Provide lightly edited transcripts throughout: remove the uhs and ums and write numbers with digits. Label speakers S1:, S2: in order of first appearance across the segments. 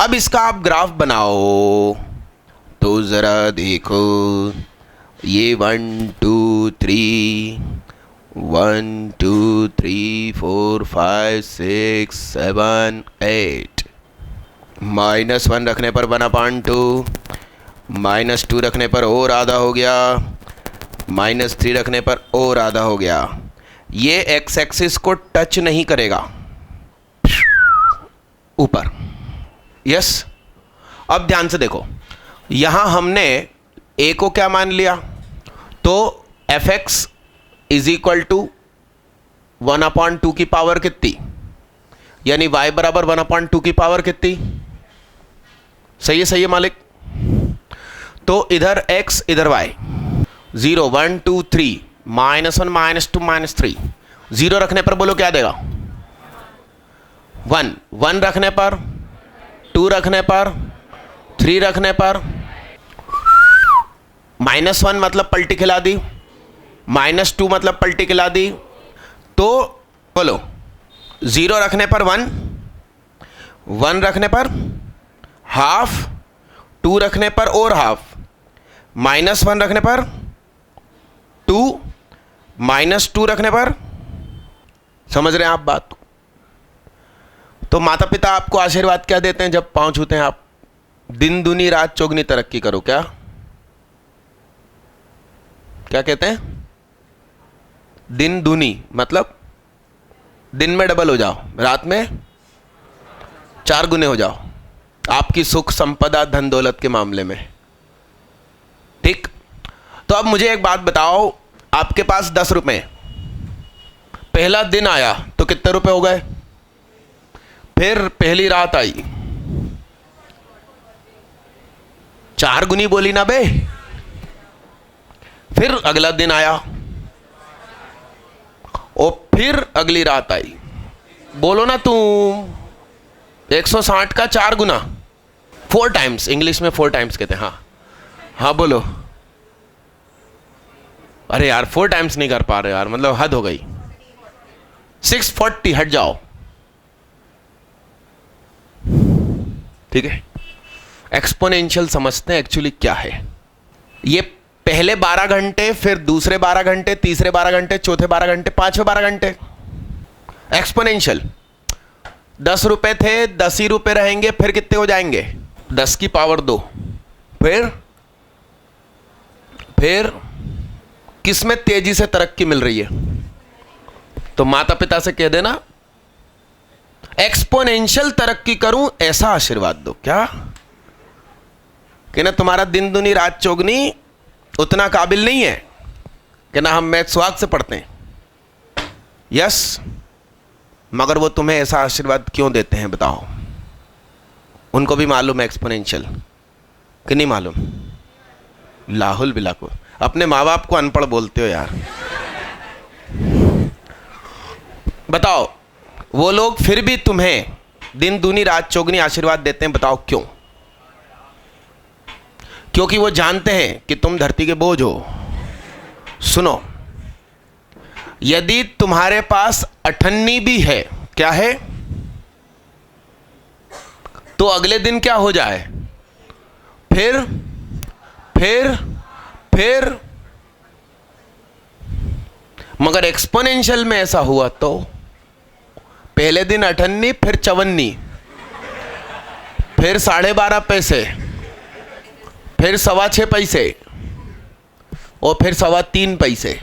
S1: अब इसका आप ग्राफ बनाओ तो ज़रा देखो, ये 1 2 3 1 2 3 4 5 6 7 8, -1 रखने पर 1/2, -2 रखने पर और आधा हो गया, -3 रखने पर और आधा हो गया। ये एक्स एक्सिस को टच नहीं करेगा ऊपर। यस, अब ध्यान से देखो, यहां हमने a को क्या मान लिया, तो fx इज इक्वल टू 1/2 की पावर कितनी, यानी y बराबर 1/2 की पावर कितनी। सही है, सही है मालिक। तो इधर x इधर y, 0 1 2 3, -1 -2 -3, 0 रखने पर बोलो क्या देगा, 1, 1 रखने पर, 2 रखने पर, 3 रखने पर, -1 मतलब पलटी खिला दी, -2 मतलब पलटी खिला दी, तो बोलो 0 रखने पर 1, 1 रखने पर हाफ, 2 रखने पर और हाफ, -1 रखने पर 2, -2 रखने पर। समझ रहे हैं आप बात? तो माता पिता आपको आशीर्वाद क्या देते हैं जब पांव छूते हैं आप, दिन दूनी रात चौगनी तरक्की करो। क्या क्या कहते हैं? दिन दूनी मतलब दिन में डबल हो जाओ, रात में 4 गुने हो जाओ, आपकी सुख संपदा धन दौलत के मामले में। ठीक, तो अब मुझे एक बात बताओ, आपके पास 10 रुपए, पहला दिन आया तो कितने रुपए हो गए, फिर पहली रात आई, 4 गुनी बोली ना बे, फिर अगला दिन आया और फिर अगली रात आई, बोलो ना तुम 160 का 4 गुना, 4 टाइम्स, इंग्लिश में 4 टाइम्स कहते हैं। हाँ हाँ बोलो। अरे यार 4 टाइम्स नहीं कर पा रहे यार, मतलब हद हो गई। 640, हट जाओ। ठीक है, एक्सपोनेंशियल समझते हैं एक्चुअली क्या है। ये पहले 12 घंटे, फिर दूसरे 12 घंटे, तीसरे 12 घंटे, चौथे 12 घंटे, पांचवें 12 घंटे। एक्सपोनेंशियल। 10 रुपए थे, 10 ही रुपए रहेंगे, फिर कितने हो जाएंगे, 10 की पावर 2, फिर किसमें तेजी से तरक्की मिल रही है, तो माता पिता से कह देना एक्सपोनेंशियल तरक्की करूं ऐसा आशीर्वाद दो। क्या कि ना तुम्हारा दिन दुनी रात चौगनी उतना काबिल नहीं है कि ना हम मैथ स्वाद से पढ़ते हैं। यस, मगर वो तुम्हें ऐसा आशीर्वाद क्यों देते हैं बताओ? उनको भी मालूम है एक्सपोनेंशियल कि नहीं मालूम? लाहुल बिलाकुल, अपने माँ बाप को अनपढ़ बोलते हो यार। बताओ, वो लोग फिर भी तुम्हें दिन दूनी रात चौगनी आशीर्वाद देते हैं, बताओ क्यों? क्योंकि वो जानते हैं कि तुम धरती के बोझ हो। सुनो, यदि तुम्हारे पास 98 भी है, क्या है, तो अगले दिन क्या हो जाए, फिर मगर एक्सपोनेंशियल में ऐसा हुआ तो पहले दिन 98, फिर 54, फिर 12.5 पैसे, फिर 6.25 पैसे और फिर 3.25 पैसे।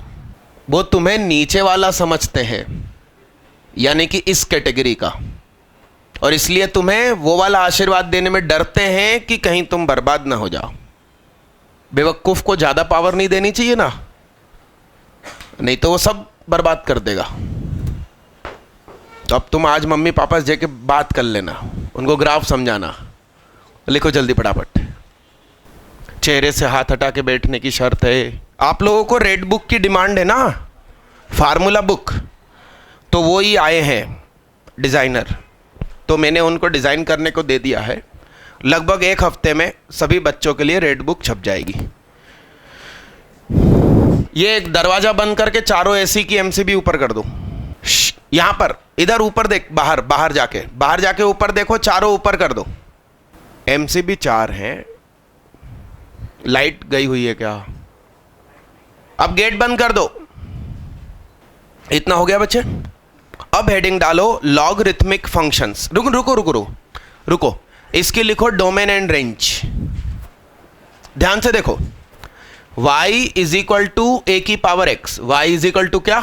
S1: वो तुम्हें नीचे वाला समझते हैं, यानी कि इस कैटेगरी का, और इसलिए तुम्हें वो वाला आशीर्वाद देने में डरते हैं कि कहीं तुम बर्बाद ना हो जाओ। बेवकूफ़ को ज़्यादा पावर नहीं देनी चाहिए ना, नहीं तो वो सब बर्बाद कर देगा। तो अब तुम आज मम्मी पापा से जाके बात कर लेना, उनको ग्राफ समझाना, लिखो जल्दी फटाफट। चेहरे से हाथ हटा के बैठने की शर्त है। आप लोगों को रेड बुक की डिमांड है ना, फार्मूला बुक, तो वो ही आए हैं डिज़ाइनर, तो मैंने उनको डिज़ाइन करने को दे दिया है। लगभग 1 हफ्ते में सभी बच्चों के लिए रेड बुक छप जाएगी। ये एक दरवाज़ा बंद करके चारों एसी की एमसीबी ऊपर कर दो। यहाँ पर इधर ऊपर देख, बाहर जाके ऊपर देखो, चारों ऊपर कर दो। एमसीबी 4 हैं। लाइट गई हुई है क्या? अब गेट बंद कर दो। इतना हो गया बच्चे। अब हेडिंग डालो लॉगरिथमिक फंक्शंस। रुको रुको रुको रुको रुको, इसकी लिखो डोमेन एंड रेंज। ध्यान से देखो, y is equal to A की power x, y is equal to क्या?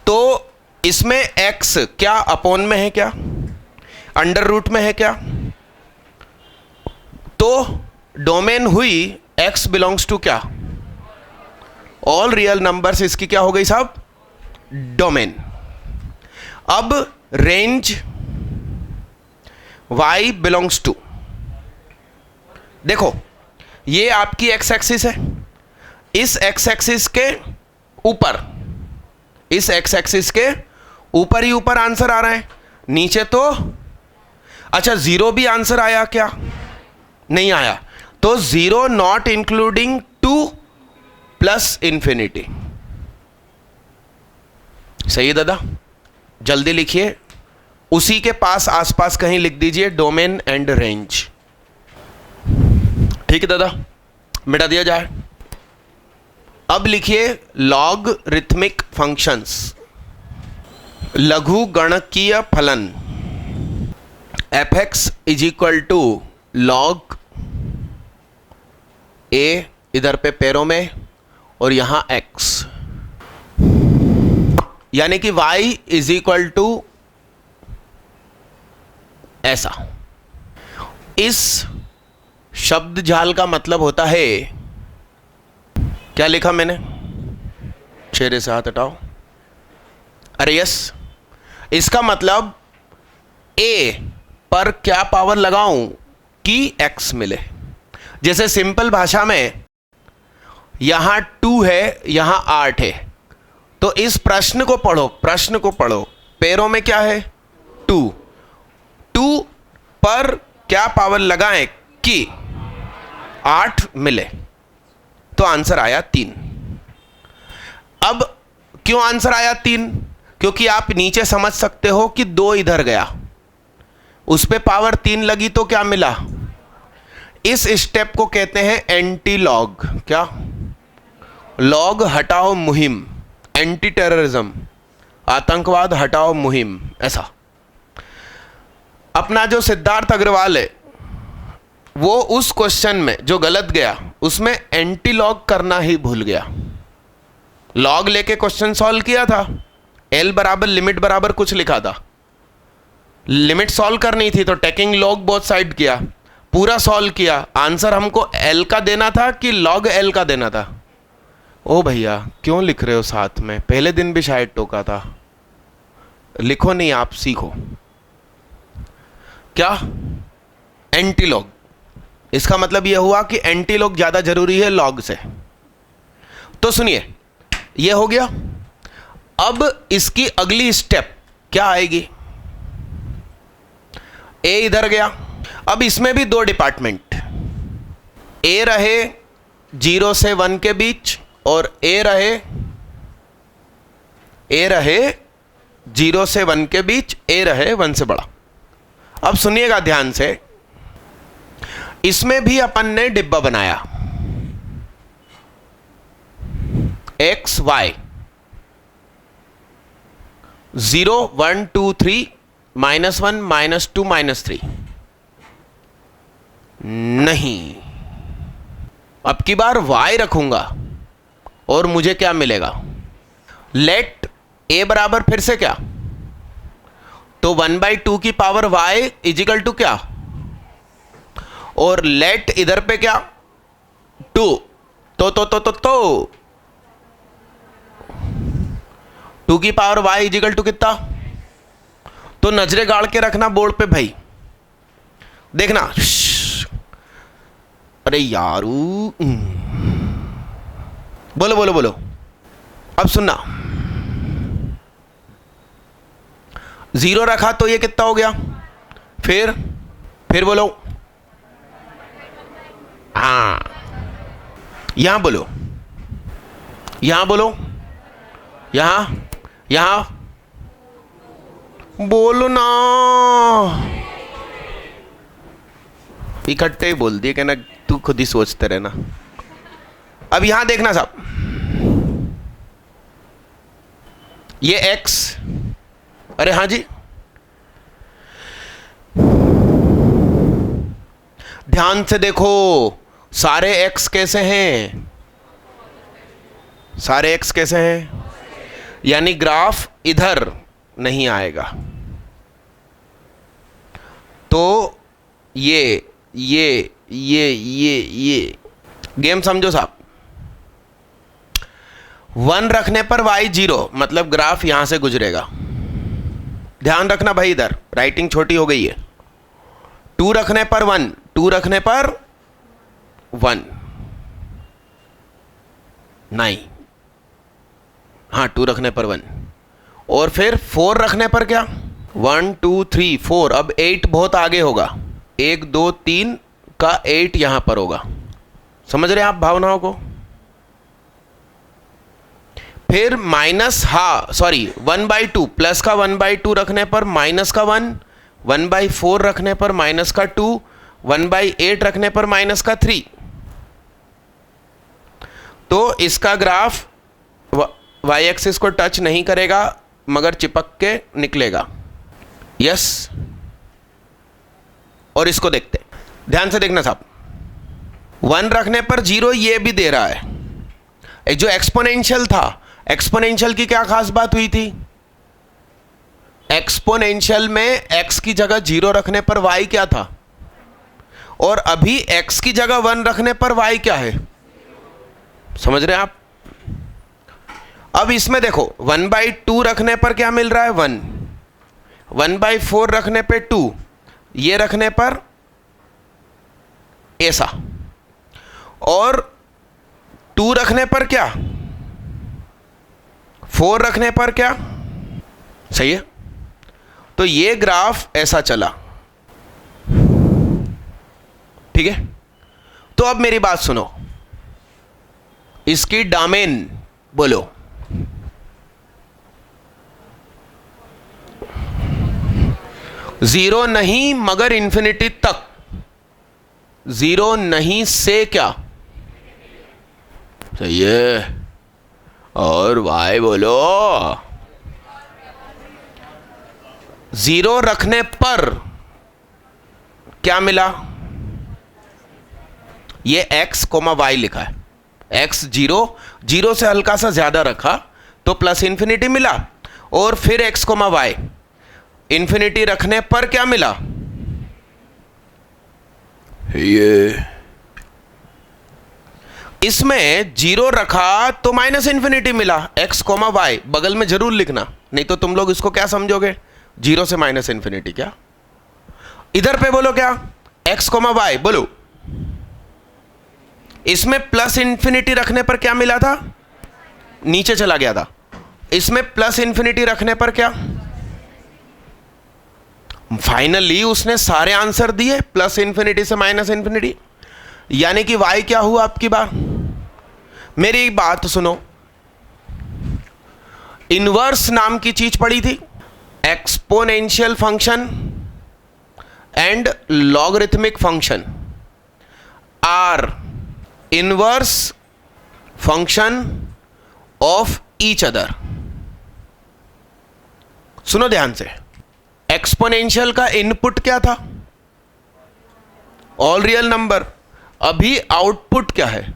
S1: तो इसमें x क्या अपॉन में है, क्या अंडर रूट में है, क्या? तो डोमेन हुई x बिलोंग्स टू क्या? All real numbers. इसकी क्या हो गई साहब? डोमेन। अब रेंज y बिलोंग्स टू, देखो ये आपकी x एक्सिस है, इस x एक्सिस के ऊपर, इस x एक्सिस के ऊपर ही ऊपर आंसर आ रहा है, नीचे तो अच्छा जीरो भी आंसर आया क्या? नहीं आया। तो zero not including 2 plus infinity. सही है दादा? जल्दी लिखिए, उसी के पास आसपास कहीं लिख दीजिए डोमेन एंड रेंज। ठीक है दादा, मिटा दिया जाए। अब लिखिए लॉगरिथमिक फंक्शंस, लघु गणकीय फलन। fx is equal to log A, इधर पे पैरों में, और यहां x, यानी कि y इज इक्वल टू ऐसा। इस शब्द जाल का मतलब होता है, क्या लिखा मैंने? चेहरे से हाथ हटाओ। अरे यस, इसका मतलब a पर क्या पावर लगाऊं कि x मिले। जैसे सिंपल भाषा में यहां 2 है, यहां 8 है, तो इस प्रश्न को पढ़ो, प्रश्न को पढ़ो। पैरों में क्या है? 2 पर क्या पावर लगाएं कि 8 मिले, तो आंसर आया 3। अब क्यों आंसर आया 3? क्योंकि आप नीचे समझ सकते हो कि 2 इधर गया, उस पे पावर 3 लगी तो क्या मिला? इस स्टेप को कहते हैं एंटी लॉग। क्या? लॉग हटाओ मुहिम, एंटी टेररिज्म, आतंकवाद हटाओ मुहिम, ऐसा। अपना जो सिद्धार्थ अग्रवाल है, वो उस क्वेश्चन में जो गलत गया उसमें एंटी लॉग करना ही भूल गया। लॉग लेके क्वेश्चन सॉल्व किया था, एल बराबर लिमिट बराबर कुछ लिखा था, लिमिट सॉल्व करनी थी तो टेकिंग लॉग बोथ साइड किया, पूरा सॉल्व किया, आंसर हमको एल का देना था कि लॉग एल का देना था। ओ भैया क्यों लिख रहे हो साथ में? पहले दिन भी शायद टोका था। लिखो नहीं, आप सीखो। क्या? Anti log. इसका मतलब यह हुआ कि एंटी लॉग ज्यादा जरूरी है लॉग से। तो सुनिए, यह हो गया। अब इसकी अगली स्टेप क्या आएगी? ए इधर गया, अब इसमें भी 2 डिपार्टमेंट, ए रहे 0 से 1 के बीच और ए रहे 0 से 1 के बीच, ए रहे 1 से बड़ा। अब सुनिएगा ध्यान से, इसमें भी अपन ने डिब्बा बनाया, x y 0 1 2 3 -1 -2 -3। नहीं, अब की बार y रखूंगा और मुझे क्या मिलेगा? लेट a बराबर फिर से क्या, तो 1/2 की पावर y इजिकल टू क्या, और लेट इधर पे क्या 2, तो 2 की पावर y इजिकल टू कितना? तो नजरे गाड़ के रखना बोर्ड पे भाई, देखना। अरे यारू, बोलो बोलो बोलो, अब सुनना। 0 रखा तो ये कितना हो गया? फिर बोलो, हाँ यहां बोलो, यहां बोलो, यहां बोलो ना। इकट्ठे ही बोल दिए, कहना तू खुद ही सोचते रहना। अब यहां देखना साहब, ये x, अरे हाँ जी, ध्यान से देखो, सारे x कैसे हैं, सारे x कैसे हैं, यानी ग्राफ इधर नहीं आएगा। तो ये गेम समझो साहब। 1 रखने पर y 0, मतलब ग्राफ यहां से गुजरेगा। ध्यान रखना भाई, इधर राइटिंग छोटी हो गई है। 2 रखने पर 1, 2 रखने पर 1 नहीं, हाँ 2 रखने पर 1, और फिर 4 रखने पर क्या, 1 2 3 4। अब 8 बहुत आगे होगा, 1 2 3 का 8 यहां पर होगा। समझ रहे हैं आप भावनाओं को। फिर माइनस, हाँ सॉरी, 1/2, प्लस का 1/2 रखने पर माइनस का 1, 1/4 रखने पर माइनस का 2, 1/8 रखने पर माइनस का 3। तो इसका ग्राफ y एक्सिस को टच नहीं करेगा मगर चिपक के निकलेगा। यस, और इसको देखते, ध्यान से देखना साहब। 1 रखने पर 0 ये भी दे रहा है। एक जो एक्सपोनेंशियल था, एक्सपोनेंशियल की क्या खास बात हुई थी, एक्सपोनेंशियल में x की जगह 0 रखने पर y क्या था, और अभी x की जगह 1 रखने पर y क्या है। समझ रहे हैं आप। अब इसमें देखो, 1/2 रखने पर क्या मिल रहा है, 1, 1/4 रखने पे 2, ये रखने पर ऐसा, और 2 रखने पर क्या, 4 रखने पर क्या, सही है। तो ये ग्राफ ऐसा चला, ठीक है। तो अब मेरी बात सुनो, इसकी डोमेन बोलो। जीरो नहीं मगर इंफिनिटी तक, 0 नहीं से क्या, सही है। और y बोलो, 0 रखने पर क्या मिला, ये x, y लिखा है, x 0, 0 से हल्का सा ज्यादा रखा तो प्लस इंफिनिटी मिला, और फिर x, y, इंफिनिटी रखने पर क्या मिला, ये इसमें 0 रखा तो माइनस इंफिनिटी मिला, x, y बगल में जरूर लिखना, नहीं तो तुम लोग इसको क्या समझोगे, 0 से माइनस इंफिनिटी। क्या इधर पे बोलो, क्या x, y बोलो। इसमें प्लस इंफिनिटी रखने पर क्या मिला था, नीचे चला गया था। इसमें प्लस इंफिनिटी रखने पर क्या, फाइनली उसने सारे आंसर दिए प्लस इंफिनिटी से माइनस इंफिनिटी, यानी कि y क्या हुआ आपकी बात। मेरी बात सुनो, इनवर्स नाम की चीज पढ़ी थी, exponential function and logarithmic function are inverse function of each other. सुनो ध्यान से, एक्सपोनेंशियल का इनपुट क्या था, ऑल रियल नंबर। अभी आउटपुट क्या है,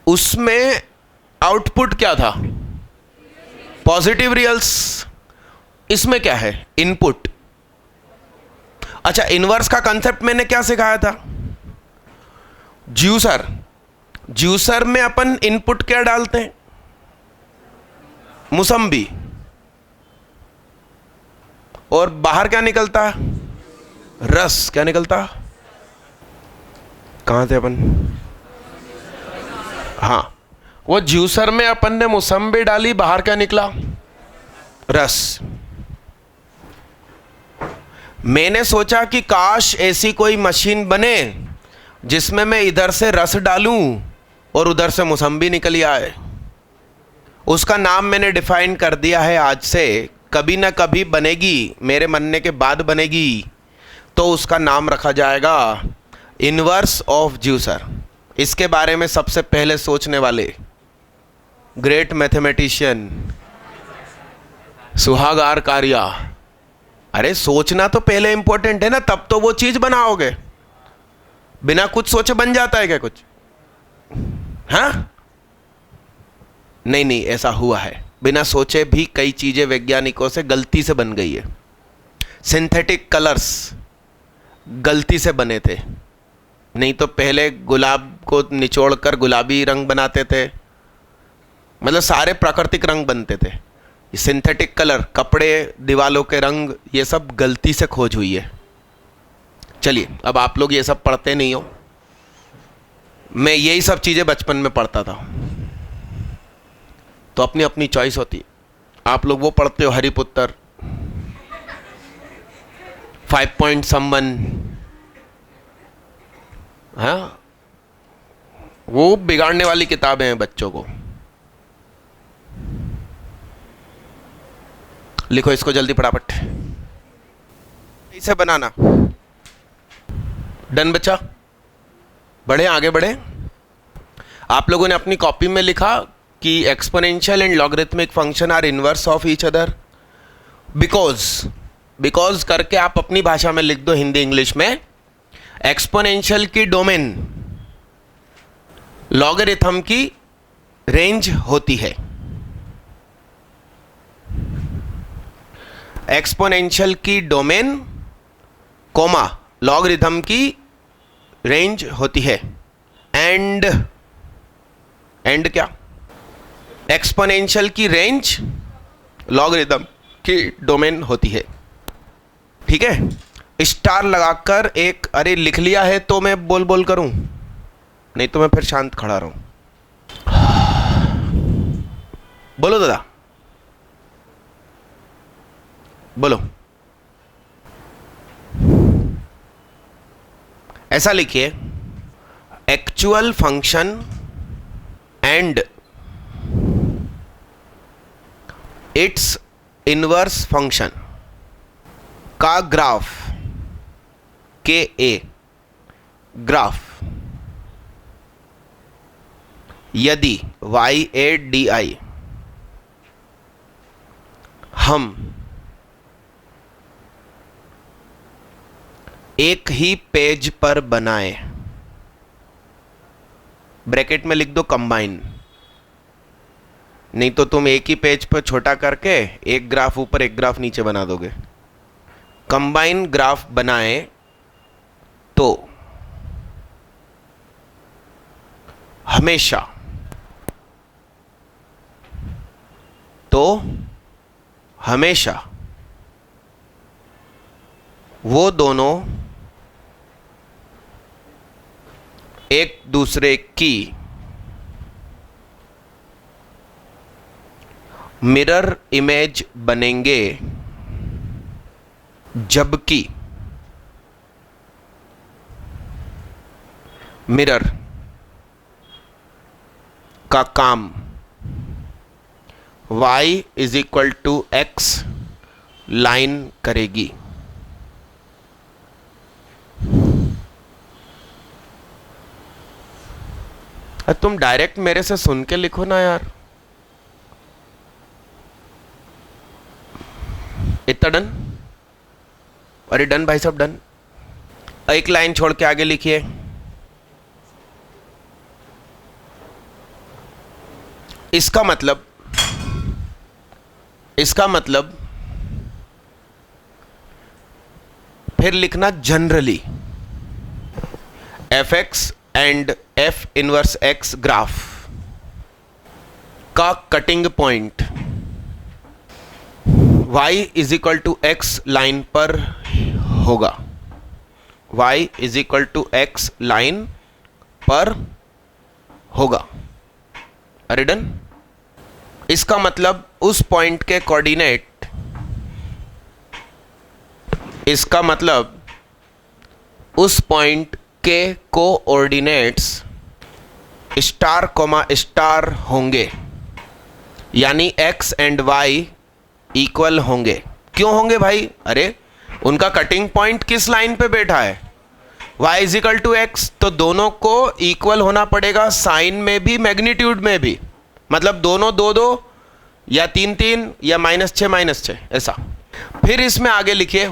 S1: उसमें आउटपुट क्या था, पॉजिटिव रियल्स। इसमें क्या है, इनपुट। अच्छा, इनवर्स का कंसेप्ट मैंने क्या सिखाया था, ज्यूसर। ज्यूसर में अपन इनपुट क्या डालते हैं, मुसम्बी, और बाहर क्या निकलता है, रस। क्या निकलता, कहां थे अपन, हाँ, वो ज्यूसर में अपन ने मुसम्बी डाली, बाहर क्या निकला, रस। मैंने सोचा कि काश ऐसी कोई मशीन बने जिसमें मैं इधर से रस डालूं और उधर से मुसम्बी निकल आए। उसका नाम मैंने डिफाइन कर दिया है, आज से कभी ना कभी बनेगी, मेरे मरने के बाद बनेगी, तो उसका नाम रखा जाएगा इनवर्स ऑफ ज्यूसर, इसके बारे में सबसे पहले सोचने वाले ग्रेट मैथमेटिशियन सुहागार कारिया। अरे सोचना तो पहले इंपॉर्टेंट है ना, तब तो वो चीज बनाओगे। बिना कुछ सोचे बन जाता है क्या कुछ? हाँ, नहीं नहीं, ऐसा हुआ है। बिना सोचे भी कई चीजें वैज्ञानिकों से गलती से बन गई है। सिंथेटिक कलर्स गलती से बने थे, नहीं तो पहले गुलाब को निचोड़कर गुलाबी रंग बनाते थे, मतलब सारे प्राकृतिक रंग बनते थे। सिंथेटिक कलर, कपड़े, दीवालों के रंग, ये सब गलती से खोज हुई है। चलिए, अब आप लोग ये सब पढ़ते नहीं हो, मैं यही सब चीज़ें बचपन में पढ़ता था, तो अपनी अपनी चॉइस होती है। आप लोग वो पढ़ते हो हरिपुत्र, 5 Point Someone, हाँ, वो बिगाड़ने वाली किताबें हैं बच्चों को। लिखो इसको जल्दी फटाफट, इसे बनाना। डन बच्चा, बढ़े आगे बढ़े। आप लोगों ने अपनी कॉपी में लिखा कि exponential and logarithmic function are inverse of each other. Because करके आप अपनी भाषा में लिख दो, हिंदी इंग्लिश में। एक्सपोनेंशियल की डोमेन लॉगरिथम की रेंज होती है। एक्सपोनेंशियल की डोमेन कोमा लॉगरिथम की रेंज होती है। एंड क्या? एक्सपोनेंशियल की रेंज लॉगरिथम की डोमेन होती है। ठीक है, स्टार लगाकर एक, अरे लिख लिया है तो मैं बोल बोल करूं, नहीं तो मैं फिर शांत खड़ा रहूं। बोलो दादा, बोलो। ऐसा लिखिए, actual function and it's inverse function का ग्राफ, के ए ग्राफ, यदि y/a/di हम एक ही पेज पर बनाए, ब्रैकेट में लिख दो कंबाइन, नहीं तो तुम एक ही पेज पर छोटा करके एक ग्राफ ऊपर एक ग्राफ नीचे बना दोगे। कंबाइन ग्राफ बनाए तो हमेशा वो दोनों एक दूसरे की मिरर इमेज बनेंगे, जबकि मिरर का काम y = x लाइन करेगी। तुम डायरेक्ट मेरे से सुन के लिखो ना यार। इतना डन? अरे डन भाई साहब, डन। एक लाइन छोड़ के आगे लिखिए, इसका मतलब फिर लिखना generally fx and f inverse x graph का cutting point y = x line पर होगा। y = x लाइन पर होगा। अरे डन? इसका मतलब उस पॉइंट के कोऑर्डिनेट, इसका मतलब उस पॉइंट के कोऑर्डिनेट्स स्टार कोमा स्टार होंगे, यानी x एंड y इक्वल होंगे। क्यों होंगे भाई? अरे उनका कटिंग पॉइंट किस लाइन पे बैठा है? y is equal to x, तो दोनों को इक्वल होना पड़ेगा, साइन में भी मैग्नीट्यूड में भी, मतलब दोनों दो दो या तीन तीन या -6 ऐसा। फिर इसमें आगे लिखिए,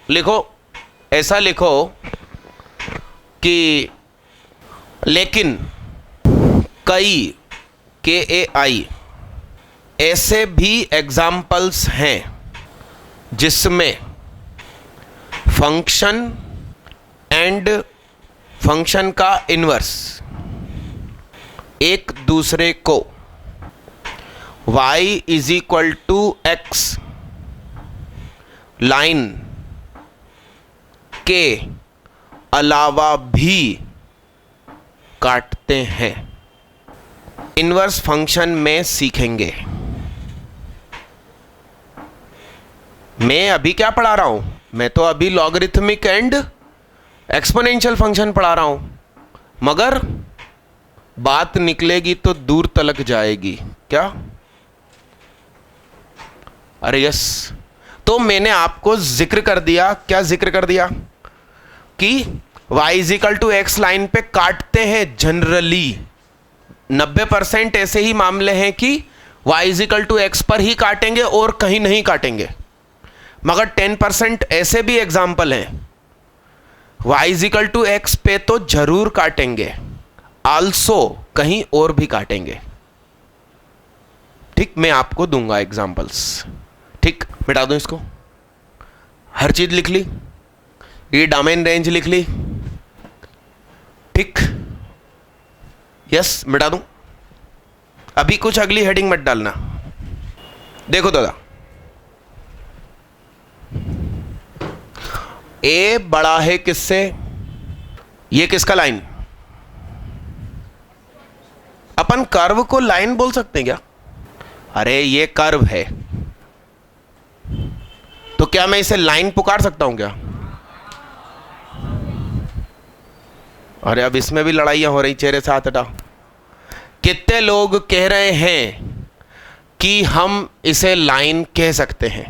S1: लिखो, ऐसा लिखो कि लेकिन कई KAI ऐसे भी एग्जाम्पल्स हैं जिसमें फंक्शन एंड फंक्शन का इन्वर्स एक दूसरे को y is equal to x line के अलावा भी काटते हैं। इन्वर्स फंक्शन में सीखेंगे। मैं अभी क्या पढ़ा रहा हूं? मैं तो अभी लॉगरिथमिक एंड एक्सपोनेंशियल फंक्शन पढ़ा रहा हूं, मगर बात निकलेगी तो दूर तलक जाएगी। क्या? अरे यस, तो मैंने आपको जिक्र कर दिया, क्या जिक्र कर दिया कि y is equal to x line पे काटते हैं। जनरली 90% ऐसे ही मामले हैं कि y is equal to x पर ही काटेंगे और कहीं नहीं काटेंगे, मगर 10% ऐसे भी एग्जाम्पल हैं y is equal to x पे तो जरूर काटेंगे, आल्सो कहीं और भी काटेंगे। ठीक, मैं आपको दूंगा एग्जाम्पल्स। ठीक, मिटा दूं इसको, हर चीज लिख ली, ये डोमेन रेंज लिख ली। ठीक, यस, मिटा दूं। अभी कुछ अगली हेडिंग मत डालना। देखो दादा, ए बड़ा है किससे? ये किसका लाइन? अपन कर्व को लाइन बोल सकते हैं क्या? अरे ये कर्व है, तो क्या मैं इसे लाइन पुकार सकता हूं क्या? अरे अब इसमें भी लड़ाइयां हो रही, चेहरे से हाथ हटाओ। कितने लोग कह रहे हैं कि हम इसे लाइन कह सकते हैं?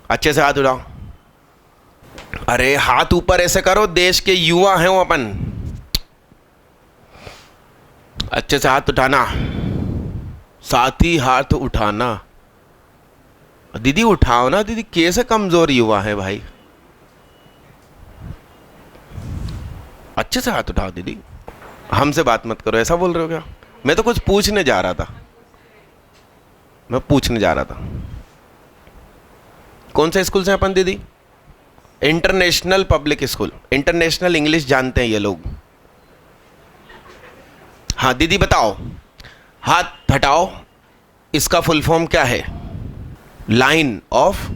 S1: अच्छे से हाथ उठाओ। अरे हाथ ऊपर ऐसे करो, देश के युवा हैं वो अपन। अच्छे से हाथ उठाना, साथ ही हाथ उठाना। दीदी उठाओ ना दीदी, कैसे कमजोर युवा है भाई। अच्छे से हाथ उठाओ दीदी, हमसे बात मत करो, ऐसा बोल रहे हो क्या? मैं तो कुछ पूछने जा रहा था, मैं पूछने जा रहा था। कौन से स्कूल से अपन दीदी? International public school, international English जानते हैं ये लोग। हाँ दीदी बताओ, हाथ हटाओ, इसका फुल फॉर्म क्या है? Line of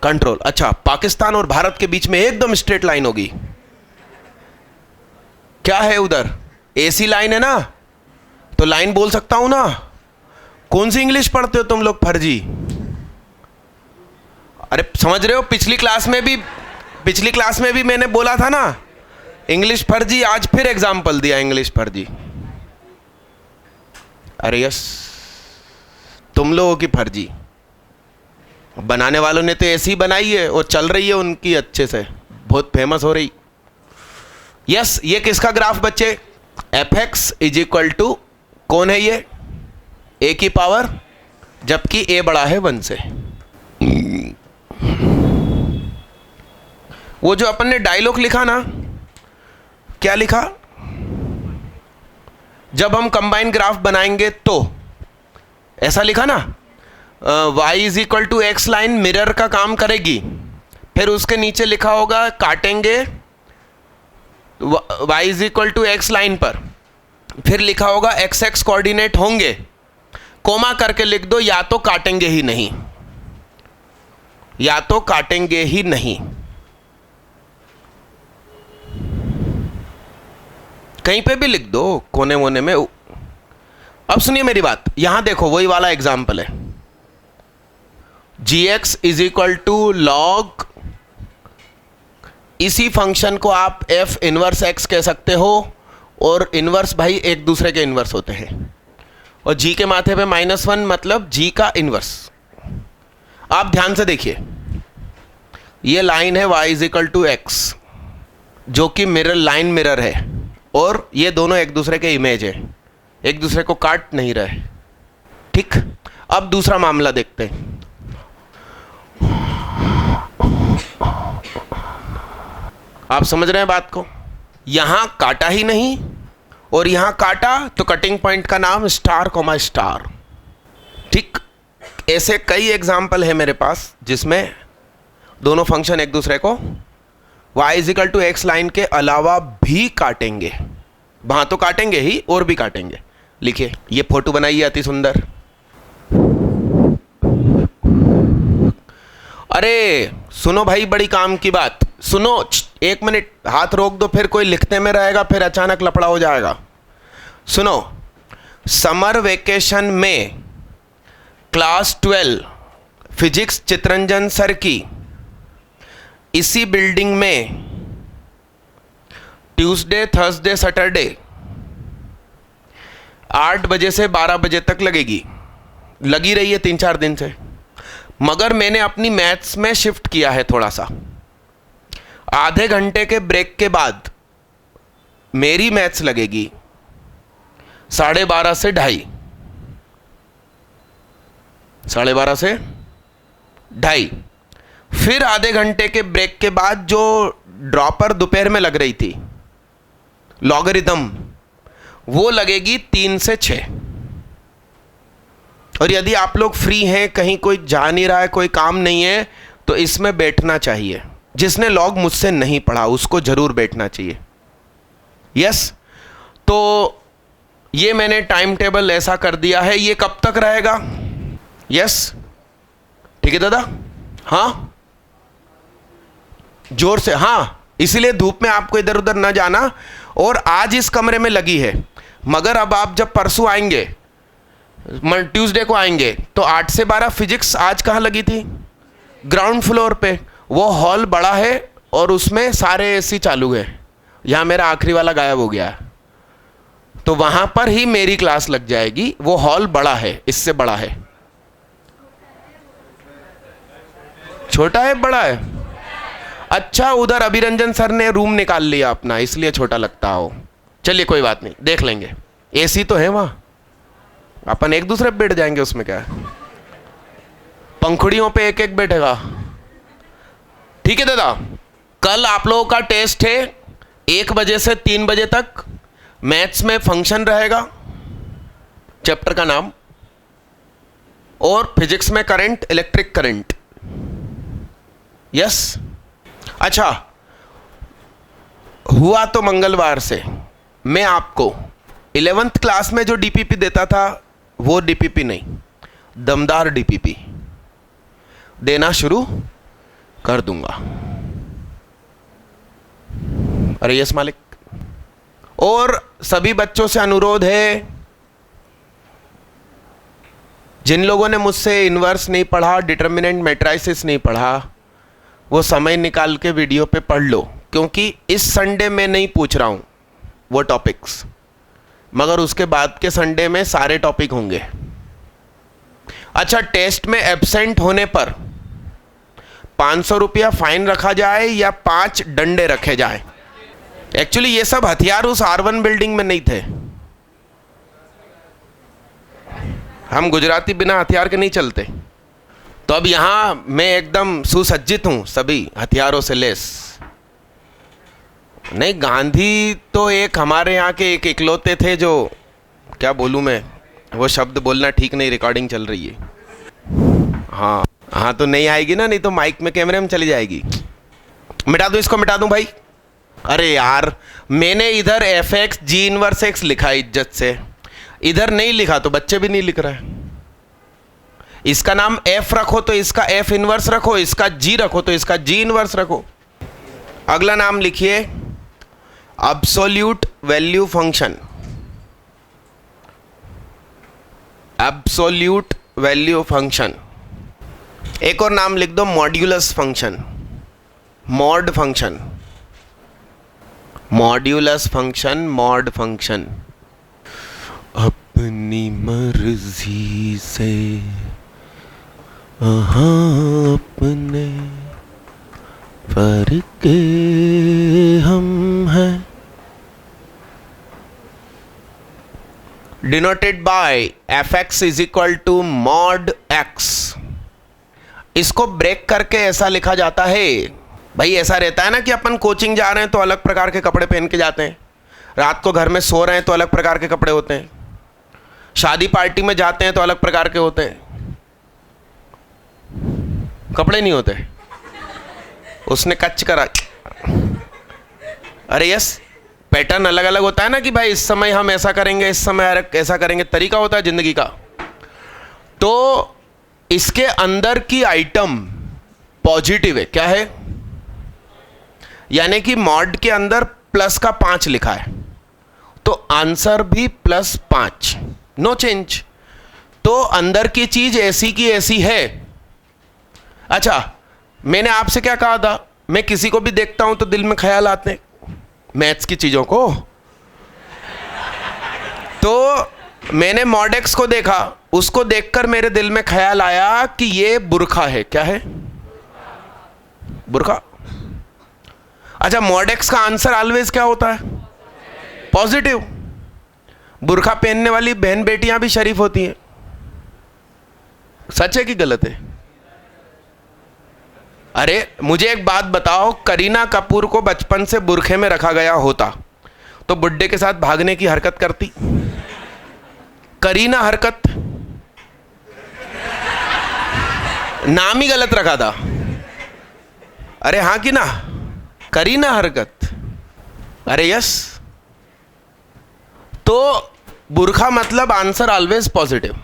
S1: control. अच्छा, पाकिस्तान और भारत के बीच में एकदम स्ट्रेट लाइन होगी, क्या है उधर? एसी लाइन है ना, तो लाइन बोल सकता हूं ना। कौन सी इंग्लिश पढ़ते हो तुम लोग फर्जी? अरे समझ रहे हो, पिछली क्लास में भी मैंने बोला था ना इंग्लिश फर्जी, आज फिर एग्जाम्पल दिया इंग्लिश फर्जी। अरे यस, तुम लोगों की फर्जी, बनाने वालों ने तो ऐसी बनाई है और चल रही है उनकी अच्छे से, बहुत फेमस हो रही। यस, ये किसका ग्राफ बच्चे? fx इज इक्वल टू, कौन है ये? a की पावर, जबकि a बड़ा है 1 से। वो जो अपन ने डायलॉग लिखा ना, क्या लिखा? जब हम कंबाइन ग्राफ बनाएंगे तो ऐसा लिखा ना, y is equal to x line mirror का काम करेगी। फिर उसके नीचे लिखा होगा काटेंगे y is equal to x line पर, फिर लिखा होगा एक्स एक्स कोऑर्डिनेट होंगे, कोमा करके लिख दो, या तो काटेंगे ही नहीं, या तो काटेंगे ही नहीं। कहीं पे भी लिख दो कोने वोने में। अब सुनिए मेरी बात, यहां देखो वही वाला एग्जाम्पल है, gx is equal to log, इसी फंक्शन को आप f इनवर्स x कह सकते हो, और इनवर्स भाई एक दूसरे के इनवर्स होते हैं, और g के माथे पे -1 मतलब g का इनवर्स। आप ध्यान से देखिए, ये लाइन है y is equal to x, जो कि मिरर लाइन मिरर है, और ये दोनों एक दूसरे के इमेज है, एक दूसरे को काट नहीं रहे। ठीक, अब दूसरा मामला देखते हैं। आप समझ रहे हैं बात को? यहां काटा ही नहीं और यहां काटा, तो कटिंग पॉइंट का नाम स्टार कॉमा स्टार। ठीक, ऐसे कई एग्जाम्पल है मेरे पास जिसमें दोनों फंक्शन एक दूसरे को y is equal to x line के अलावा भी काटेंगे। वहां तो काटेंगे ही और भी काटेंगे। लिखिए, ये फोटो बनाइए अति सुंदर। अरे सुनो भाई, बड़ी काम की बात सुनो। एक मिनट, हाथ रोक दो, फिर कोई लिखते में रहेगा, फिर अचानक लफड़ा हो जाएगा। सुनो, समर वेकेशन में क्लास 12 फिजिक्स चितरंजन सर की इसी बिल्डिंग में ट्यूसडे थर्सडे सैटरडे 8 बजे से 12 बजे तक लगेगी, लगी रही है 3-4 दिन से। मगर मैंने अपनी मैथ्स में शिफ्ट किया है थोड़ा सा। आधे घंटे के ब्रेक के बाद मेरी मैथ्स लगेगी 12:30 से 2:30, 12:30 से 2:30। फिर आधे घंटे के ब्रेक के बाद जो ड्रॉपर दोपहर में लग रही थी लॉगरिथम, वो लगेगी 3 से 6। और यदि आप लोग फ्री हैं, कहीं कोई जा नहीं रहा है, कोई काम नहीं है, तो इसमें बैठना चाहिए। जिसने लॉग मुझसे नहीं पढ़ा उसको जरूर बैठना चाहिए। यस, तो ये मैंने टाइम टेबल ऐसा कर दिया है। ये कब तक रहेगा? यस, ठीक है दादा? हाँ, जोर से हाँ। इसीलिए धूप में आपको इधर उधर ना जाना। और आज इस कमरे में लगी है, मगर अब आप जब परसों आएंगे, ट्यूसडे को आएंगे, तो 8 से 12 फिजिक्स आज कहाँ लगी थी? ग्राउंड फ्लोर पे। वो हॉल बड़ा है और उसमें सारे एसी चालू है। यहाँ मेरा आखिरी वाला गायब हो गया है, तो वहाँ पर ही मेरी क्लास लग जाएगी। वो हॉल बड़ा है, इससे बड़ा है। छोटा है बड़ा है? अच्छा, उधर अभिरंजन सर ने रूम निकाल लिया अपना, इसलिए छोटा लगता हो। चलिए कोई बात नहीं, देख लेंगे। एसी तो है वहाँ, अपन एक दूसरे पे बैठ जाएंगे, उसमें क्या है। पंखुड़ियों पे एक एक बैठेगा। ठीक है दादा? कल आप लोगों का टेस्ट है 1 बजे से 3 बजे तक। मैथ्स में फंक्शन रहेगा, चैप्टर का नाम, और फिजिक्स में करंट, इलेक्ट्रिक करंट। यस, अच्छा, हुआ तो मंगलवार से मैं आपको 11th क्लास में जो डीपीपी देता था, वो डीपीपी नहीं, दमदार डीपीपी देना शुरू कर दूंगा। अरे यस मालिक। और सभी बच्चों से अनुरोध है, जिन लोगों ने मुझसे इनवर्स नहीं पढ़ा, डिटर्मिनेंट मैट्रिसेस नहीं पढ़ा, वो समय निकाल के वीडियो पे पढ़ लो, क्योंकि इस संडे में नहीं पूछ रहा हूं वो टॉपिक्स, मगर उसके बाद के संडे में सारे टॉपिक होंगे। अच्छा, टेस्ट में एब्सेंट होने पर 500 रुपया फाइन रखा जाए या 5 डंडे रखे जाए। एक्चुअली ये सब हथियार उस R1 बिल्डिंग में नहीं थे। हम गुजराती बिना हथियार के नहीं चलते। तो अब यहाँ मैं एकदम सुसज्जित हूँ, सभी हथियारों से लेस। नहीं, गांधी तो एक हमारे यहाँ के एक इकलौते थे जो, क्या बोलूँ मैं, वो शब्द बोलना ठीक नहीं, रिकॉर्डिंग चल रही है। हाँ हाँ, तो नहीं आएगी ना, नहीं तो माइक में कैमरे में चली जाएगी। मिटा दूँ इसको, मिटा दूँ भाई? अरे यार, मैंने इधर fx g इनवर्स x लिखा इज्जत से, इधर नहीं लिखा तो बच्चे भी नहीं लिख रहे हैं। इसका नाम f रखो तो इसका f इनवर्स रखो, इसका g रखो तो इसका g इनवर्स रखो। अगला नाम लिखिए absolute value function. Absolute value function. एक और नाम लिख दो, modulus function, mod function, modulus function, mod function. अपनी मर्जी से हाँ अपने फर्क हम हैं। Denoted by fx is equal to mod x। इसको ब्रेक करके ऐसा लिखा जाता है, भाई ऐसा रहता है ना कि अपन कोचिंग जा रहे हैं तो अलग प्रकार के कपड़े पहन के जाते हैं, रात को घर में सो रहे हैं तो अलग प्रकार के कपड़े होते हैं, शादी पार्टी में जाते हैं तो अलग प्रकार के होते हैं, कपड़े नहीं होते, उसने कच करा। अरे यस, पैटर्न अलग अलग होता है ना कि भाई इस समय हम ऐसा करेंगे, इस समय ऐसा करेंगे, तरीका होता है जिंदगी का। तो इसके अंदर की आइटम पॉजिटिव है, क्या है, यानी कि मॉड के अंदर प्लस का 5 लिखा है, तो आंसर भी +5, नो चेंज। तो अंदर की चीज ऐसी की ऐसी है। अच्छा, मैंने आपसे क्या कहा था, मैं किसी को भी देखता हूं तो दिल में ख्याल आते हैं, मैथ्स की चीजों को। तो मैंने मॉड एक्स को देखा, उसको देखकर मेरे दिल में ख्याल आया कि ये बुरखा है। क्या है, बुरखा। अच्छा, मॉड एक्स का आंसर ऑलवेज क्या होता है, पॉजिटिव। बुरखा पहनने वाली बहन बेटियां भी शरीफ होती हैं, सच है कि गलत है? अरे मुझे एक बात बताओ, करीना कपूर को बचपन से बुरखे में रखा गया होता तो बुड्ढे के साथ भागने की हरकत करती? करीना हरकत, नाम ही गलत रखा था। अरे हाँ कि ना, करीना हरकत। अरे यस, तो बुरखा मतलब आंसर ऑलवेज पॉजिटिव।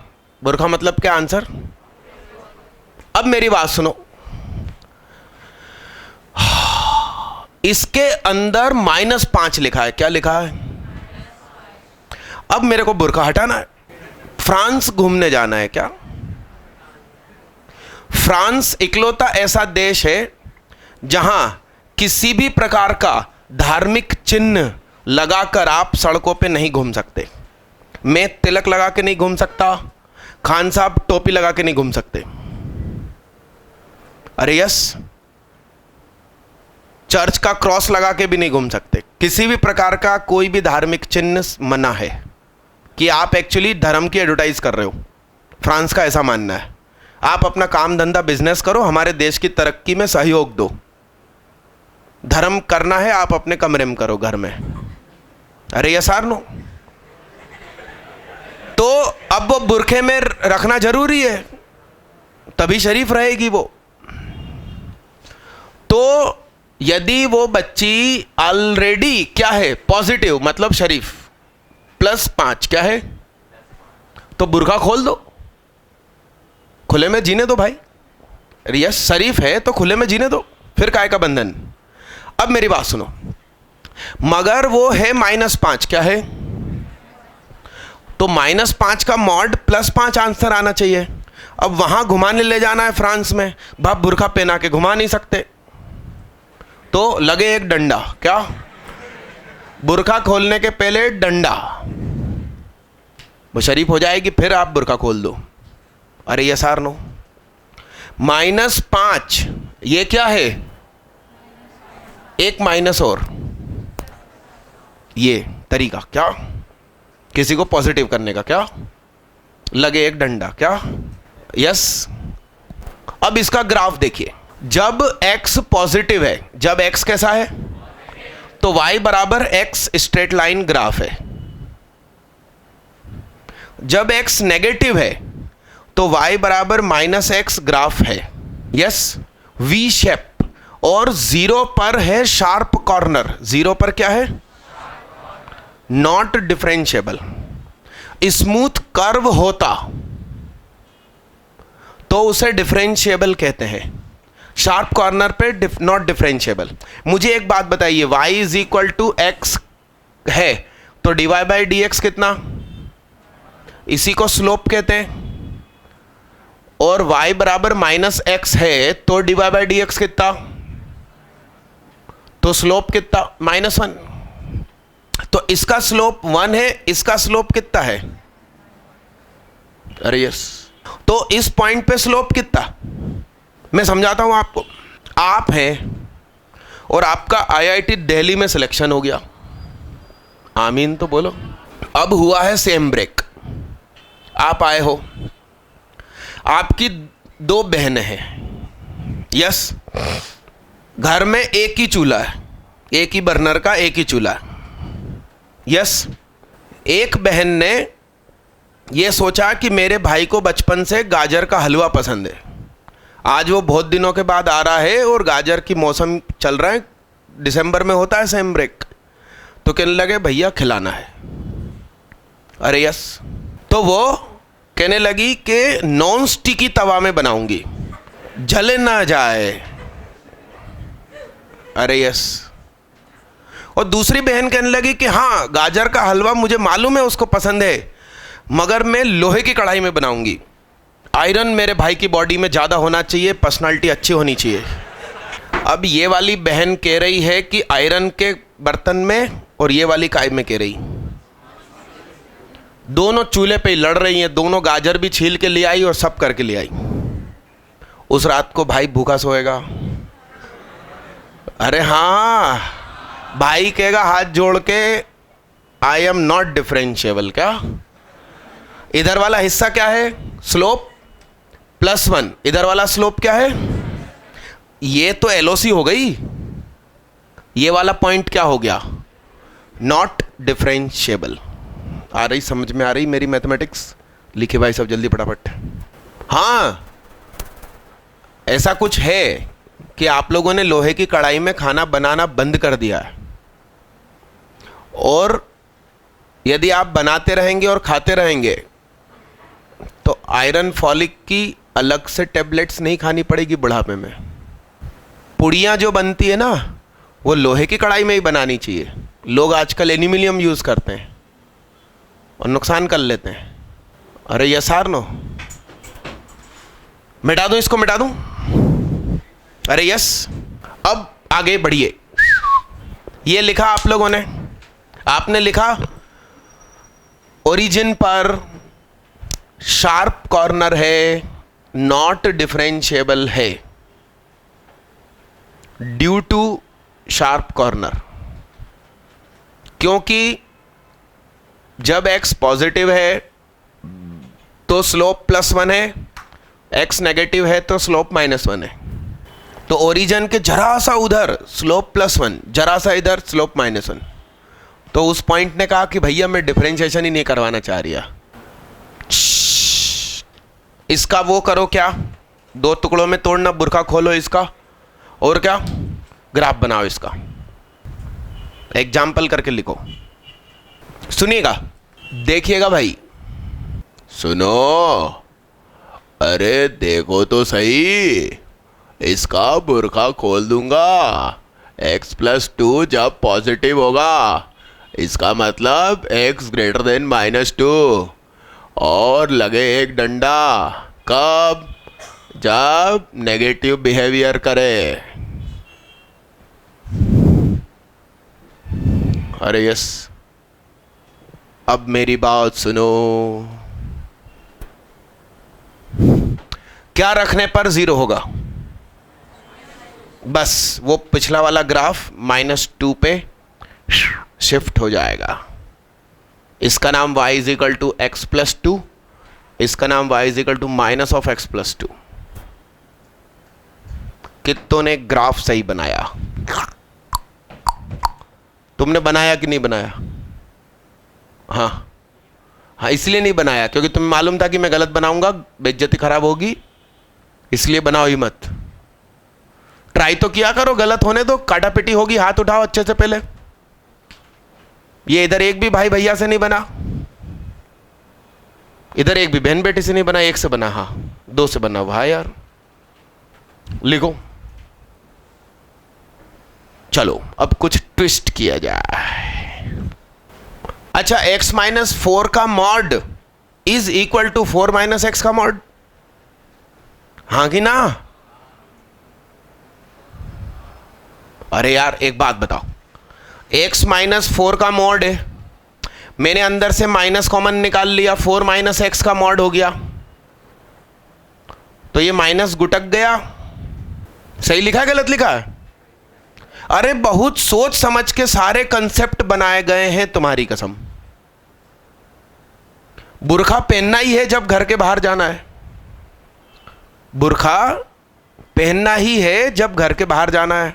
S1: बुरखा मतलब क्या आंसर? अब मेरी बात सुनो, इसके अंदर -5 लिखा है। क्या लिखा है? अब मेरे को बुरखा हटाना है, फ्रांस घूमने जाना है। क्या फ्रांस इकलौता ऐसा देश है जहां किसी भी प्रकार का धार्मिक चिन्ह लगाकर आप सड़कों पे नहीं घूम सकते। मैं तिलक लगा के नहीं घूम सकता, खान साहब टोपी लगा के नहीं घूम सकते। अरे यस, चर्च का क्रॉस लगा के भी नहीं घूम सकते। किसी भी प्रकार का कोई भी धार्मिक चिन्ह मना है कि आप एक्चुअली धर्म की एडवर्टाइज कर रहे हो। फ्रांस का ऐसा मानना है। आप अपना काम धंधा बिजनेस करो, हमारे देश की तरक्की में सहयोग दो। धर्म करना है आप अपने कमरे में करो, घर में। अरे यस आर नो? तो अब वो बुरखे में रखना जरूरी है, तभी शरीफ रहेगी वो। तो यदि वो बच्ची ऑलरेडी क्या है, पॉजिटिव मतलब शरीफ, +5 क्या है, तो बुरखा खोल दो, खुले में जीने दो भाई। यस, शरीफ है तो खुले में जीने दो, फिर काय का बंधन। अब मेरी बात सुनो, मगर वो है -5, क्या है, तो -5 का मॉड +5 आंसर आना चाहिए। अब वहां घुमाने ले जाना है फ्रांस में, बाप बुरखा पहना के घुमा नहीं सकते, तो लगे एक डंडा। क्या, बुरखा खोलने के पहले डंडा, वो शरीफ हो जाएगी, फिर आप बुरखा खोल दो। अरे यस आर नो? -5 ये क्या है, एक माइनस और, ये तरीका क्या, किसी को पॉजिटिव करने का। क्या, लगे एक डंडा। क्या, यस। अब इसका ग्राफ देखिए, जब x पॉजिटिव है, जब x कैसा है, तो y बराबर x स्ट्रेट लाइन ग्राफ है। जब x नेगेटिव है तो y बराबर -x ग्राफ है। यस, V शेप, और 0 पर है शार्प कॉर्नर। 0 पर क्या है, नॉट डिफरेंशिएबल। स्मूथ कर्व होता तो उसे डिफरेंशिएबल कहते हैं, शार्प कॉर्नर पे नॉट डिफरेंशिएबल। मुझे एक बात बताइए, y = x है तो dy/dx कितना, इसी को स्लोप कहते हैं। और y बराबर -x है तो dy/dx कितना, तो स्लोप कितना, -1। तो इसका स्लोप 1 है, इसका स्लोप कितना है, अरे यस, तो इस पॉइंट पे स्लोप कितना, मैं समझाता हूं आपको। आप हैं और आपका आईआईटी दिल्ली में सिलेक्शन हो गया। आमीन तो बोलो। अब हुआ है सेम ब्रेक, आप आए हो, आपकी 2 बहनें हैं, यस, घर में एक ही चूल्हा है, एक ही बर्नर का एक ही चूल्हा है, यस। एक बहन ने ये सोचा कि मेरे भाई को बचपन से गाजर का हलवा पसंद है, आज वो बहुत दिनों के बाद आ रहा है और गाजर की मौसम चल रहा है, दिसंबर में होता है सेम ब्रेक, तो कहने लगे भैया खिलाना है। अरे यस, तो वो कहने लगी कि नॉन स्टिकी तवा में बनाऊंगी, जले ना जाए। अरे यस। और दूसरी बहन कहने लगी कि हाँ गाजर का हलवा मुझे मालूम है उसको पसंद है, मगर मैं लोहे की कढ़ाई में बनाऊंगी, आयरन मेरे भाई की बॉडी में ज़्यादा होना चाहिए, पर्सनालिटी अच्छी होनी चाहिए। अब ये वाली बहन कह रही है कि आयरन के बर्तन में, और ये वाली काय में कह रही, दोनों चूल्हे पे लड़ रही हैं, दोनों गाजर भी छील के ले आई और सब करके ले आई। उस रात को भाई भूखा सोएगा? अरे हाँ, भाई कहेगा हाथ जोड़ के आई एम नॉट डिफरेंशिएबल। क्या इधर वाला हिस्सा क्या है? स्लोप +1। इधर वाला स्लोप क्या है? ये तो एलओसी हो गई, ये वाला पॉइंट क्या हो गया? Not differentiable. आ रही समझ में आ रही मेरी मैथमेटिक्स? लिखे भाई सब जल्दी फटाफट। हाँ, ऐसा कुछ है कि आप लोगों ने लोहे की कढ़ाई में खाना बनाना बंद कर दिया है, और यदि आप बनाते रहेंगे और खाते रहेंगे तो आयरन फॉलिक की अलग से टेबलेट्स नहीं खानी पड़ेगी बुढ़ापे में। पुड़ियाँ जो बनती है ना, वो लोहे की कढ़ाई में ही बनानी चाहिए। लोग आजकल एल्यूमिनियम यूज़ करते हैं और नुकसान कर लेते हैं। अरे यस आर नो? मिटा दूं इसको, मिटा दूं? अरे यस। अब आगे बढ़िए। ये लिखा आप लोगों ने, आपने लिखा ओरिजिन पर शार्प कॉर्नर है, नॉट डिफरेंशिएबल है ड्यू टू शार्प कॉर्नर, क्योंकि जब x पॉजिटिव है तो स्लोप +1 है, x नेगेटिव है तो स्लोप -1 है। तो ओरिजिन के जरा सा उधर स्लोप +1, जरा सा इधर स्लोप -1। तो उस पॉइंट ने कहा कि भैया मैं डिफरेंशिएशन ही नहीं करवाना चाह रहा, इसका वो करो, क्या 2 टुकड़ों में तोड़ना, बुरखा खोलो इसका, और क्या ग्राफ बनाओ इसका, एग्जाम्पल करके लिखो। सुनिएगा, देखिएगा भाई, सुनो, अरे देखो तो सही, इसका बुरखा खोल दूंगा, x+2 जब पॉजिटिव होगा, इसका मतलब x > -2, और लगे एक डंडा, कब? जब नेगेटिव बिहेवियर करे। अरे यस। अब मेरी बात सुनो, क्या रखने पर 0 होगा? बस वो पिछला वाला ग्राफ -2 पे शिफ्ट हो जाएगा। इसका नाम y = x+2, इसका नाम y = -(x+2). कितनों ने ग्राफ सही बनाया? तुमने बनाया कि नहीं बनाया? हाँ, इसलिए नहीं बनाया क्योंकि तुम्हें मालूम था कि मैं गलत बनाऊंगा, बेइज्जती खराब होगी, इसलिए बनाओ ही मत। ट्राई तो किया करो, गलत होने दो, काटा पिटी होगी, हाथ उठाओ अच्छे से पहले। ये इधर एक भी भाई भैया से नहीं बना, इधर एक भी बहन बेटी से नहीं बना, एक से बना, हाँ 2 से बना भाई यार। लिखो, चलो अब कुछ ट्विस्ट किया जाए। अच्छा, x-4 का mod is equal to 4 - x का मॉड, हाँ कि ना? अरे यार एक बात बताओ, x-4 का मॉड है, मैंने अंदर से माइनस कॉमन निकाल लिया, 4 - x का मॉड हो गया, तो ये माइनस गुटक गया। सही लिखा है गलत लिखा है? अरे बहुत सोच समझ के सारे कंसेप्ट बनाए गए हैं, तुम्हारी कसम। बुर्का पहनना ही है जब घर के बाहर जाना है, बुर्का पहनना ही है जब घर के बाहर जाना है।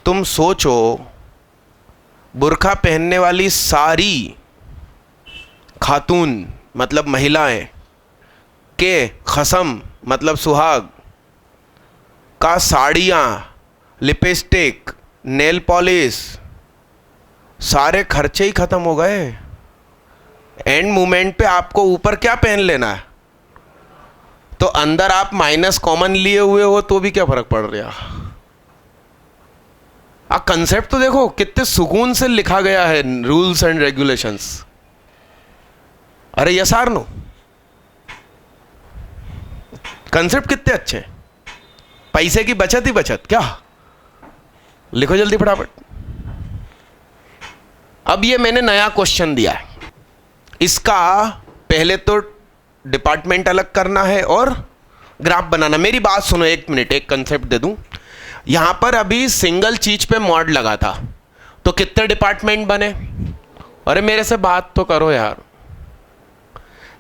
S1: तुम सोचो, बुर्का पहनने वाली सारी खातून मतलब महिलाएं के खसम मतलब सुहाग का साड़ियाँ, लिपस्टिक, नेल पॉलिश, सारे खर्चे ही खत्म हो गए। एंड मोमेंट पे आपको ऊपर क्या पहन लेना है, तो अंदर आप माइनस कॉमन लिए हुए हो तो भी क्या फर्क पड़ रहा। कंसेप्ट तो देखो कितने सुकून से लिखा गया है, रूल्स एंड रेगुलेशंस। अरे यस आर नो, कंसेप्ट कितने अच्छे हैं। पैसे की बचत ही बचत, क्या लिखो जल्दी फटाफट। अब ये मैंने नया क्वेश्चन दिया है, इसका पहले तो डिपार्टमेंट अलग करना है और ग्राफ बनाना। मेरी बात सुनो एक मिनट, एक कंसेप्ट दे दूं। यहां पर अभी सिंगल चीज पे मॉड लगा था तो कितने डिपार्टमेंट बने? अरे मेरे से बात तो करो यार।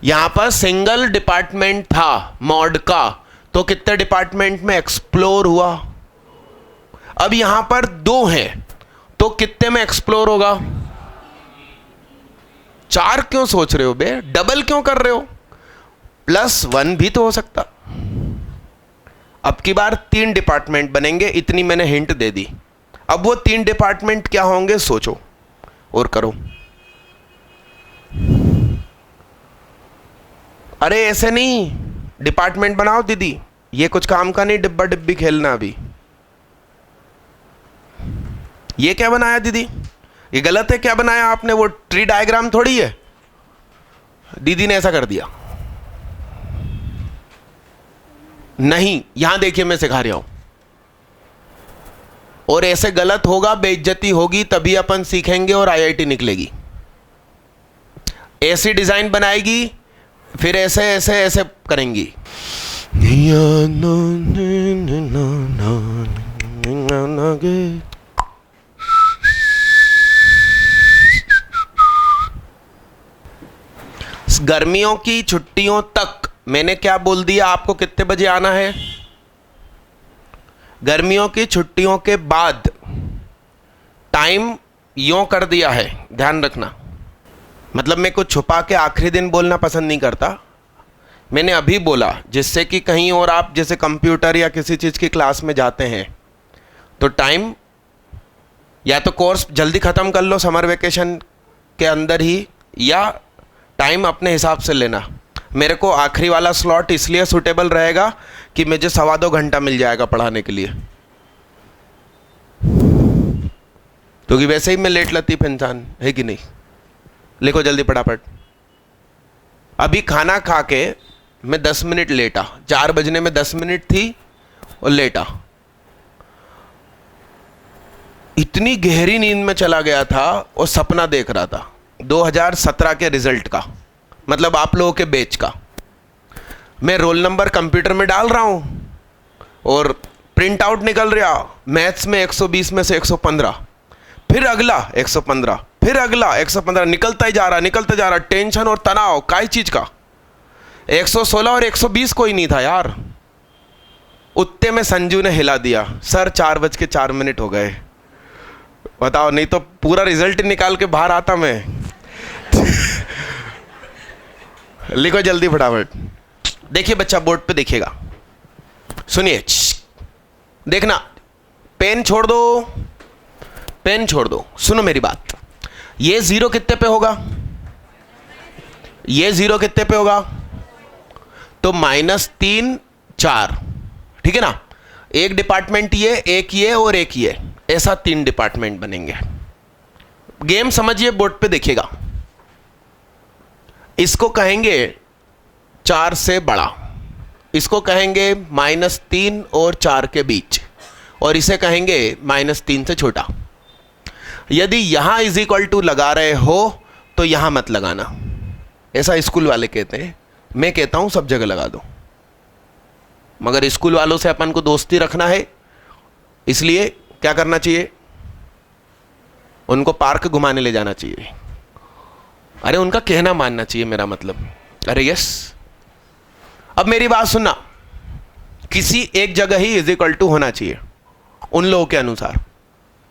S1: यहां पर सिंगल डिपार्टमेंट था मॉड का, तो कितने डिपार्टमेंट में एक्सप्लोर हुआ? अब यहां पर 2 हैं तो कितने में एक्सप्लोर होगा? 4 क्यों सोच रहे हो बे, डबल क्यों कर रहे हो? +1 भी तो हो सकता। अब की बार 3 डिपार्टमेंट बनेंगे, इतनी मैंने हिंट दे दी। अब वो 3 डिपार्टमेंट क्या होंगे सोचो और करो। अरे ऐसे नहीं, डिपार्टमेंट बनाओ दीदी, ये कुछ काम का नहीं डिब्बा डिब्बी खेलना। अभी ये क्या बनाया दीदी, ये गलत है। क्या बनाया आपने, वो ट्री डायग्राम थोड़ी है। दीदी ने ऐसा कर दिया। नहीं, यहां देखिए मैं सिखा रहा हूं। और ऐसे गलत होगा, बेइज्जती होगी, तभी अपन सीखेंगे और आईआईटी निकलेगी। ऐसी डिजाइन बनाएगी, फिर ऐसे ऐसे ऐसे करेंगी। गर्मियों की छुट्टियों तक मैंने क्या बोल दिया आपको, कितने बजे आना है? गर्मियों की छुट्टियों के बाद टाइम यूं कर दिया है, ध्यान रखना। मतलब मैं कुछ छुपा के आखिरी दिन बोलना पसंद नहीं करता। मैंने अभी बोला, जिससे कि कहीं और आप जैसे कंप्यूटर या किसी चीज़ की क्लास में जाते हैं तो टाइम या तो कोर्स जल्दी ख़त्म कर लो समर वेकेशन के अंदर ही, या टाइम अपने हिसाब से लेना। मेरे को आखिरी वाला स्लॉट इसलिए सूटेबल रहेगा कि मुझे 1.25 घंटा मिल जाएगा पढ़ाने के लिए, क्योंकि वैसे ही मैं लेट लतीफ़ इंसान है कि नहीं। लिखो जल्दी फटाफट। अभी खाना खा के मैं 10 मिनट लेटा, 4 बजने में 10 मिनट थी और लेटा। इतनी गहरी नींद में चला गया था और सपना देख रहा था 2017 के रिजल्ट का, मतलब आप लोगों के बैच का। मैं रोल नंबर कंप्यूटर में डाल रहा हूं और प्रिंट आउट निकल रहा, मैथ्स में 120 में से 115, फिर अगला 115, फिर अगला 115, निकलता ही जा रहा। टेंशन और तनाव काई चीज का। 116 और 120 कोई नहीं था यार। उतने में संजू ने हिला दिया, सर 4:04 हो गए। बताओ, नहीं तो पूरा रिजल्ट निकाल के बाहर आता मैं। लिखो जल्दी फटाफट। देखिए बच्चा, बोर्ड पे देखिएगा, सुनिए, देखना। पेन छोड़ दो, पेन छोड़ दो, सुनो मेरी बात। ये 0 कितने पे होगा? ये 0 कितने पे होगा? तो -3 4, ठीक है ना। एक डिपार्टमेंट ये, एक ये और एक ये, ऐसा 3 डिपार्टमेंट बनेंगे। गेम समझिए, बोर्ड पे देखिएगा। इसको कहेंगे 4 से बड़ा, इसको कहेंगे -3 और 4 के बीच, और इसे कहेंगे -3 से छोटा। यदि यहां = लगा रहे हो तो यहां मत लगाना, ऐसा स्कूल वाले कहते हैं। मैं कहता हूं सब जगह लगा दो, मगर स्कूल वालों से अपन को दोस्ती रखना है, इसलिए क्या करना चाहिए? उनको पार्क घुमाने ले जाना चाहिए। अरे उनका कहना मानना चाहिए, मेरा मतलब। अरे यस। अब मेरी बात सुनना, किसी एक जगह ही इज इक्वल टू होना चाहिए उन लोगों के अनुसार।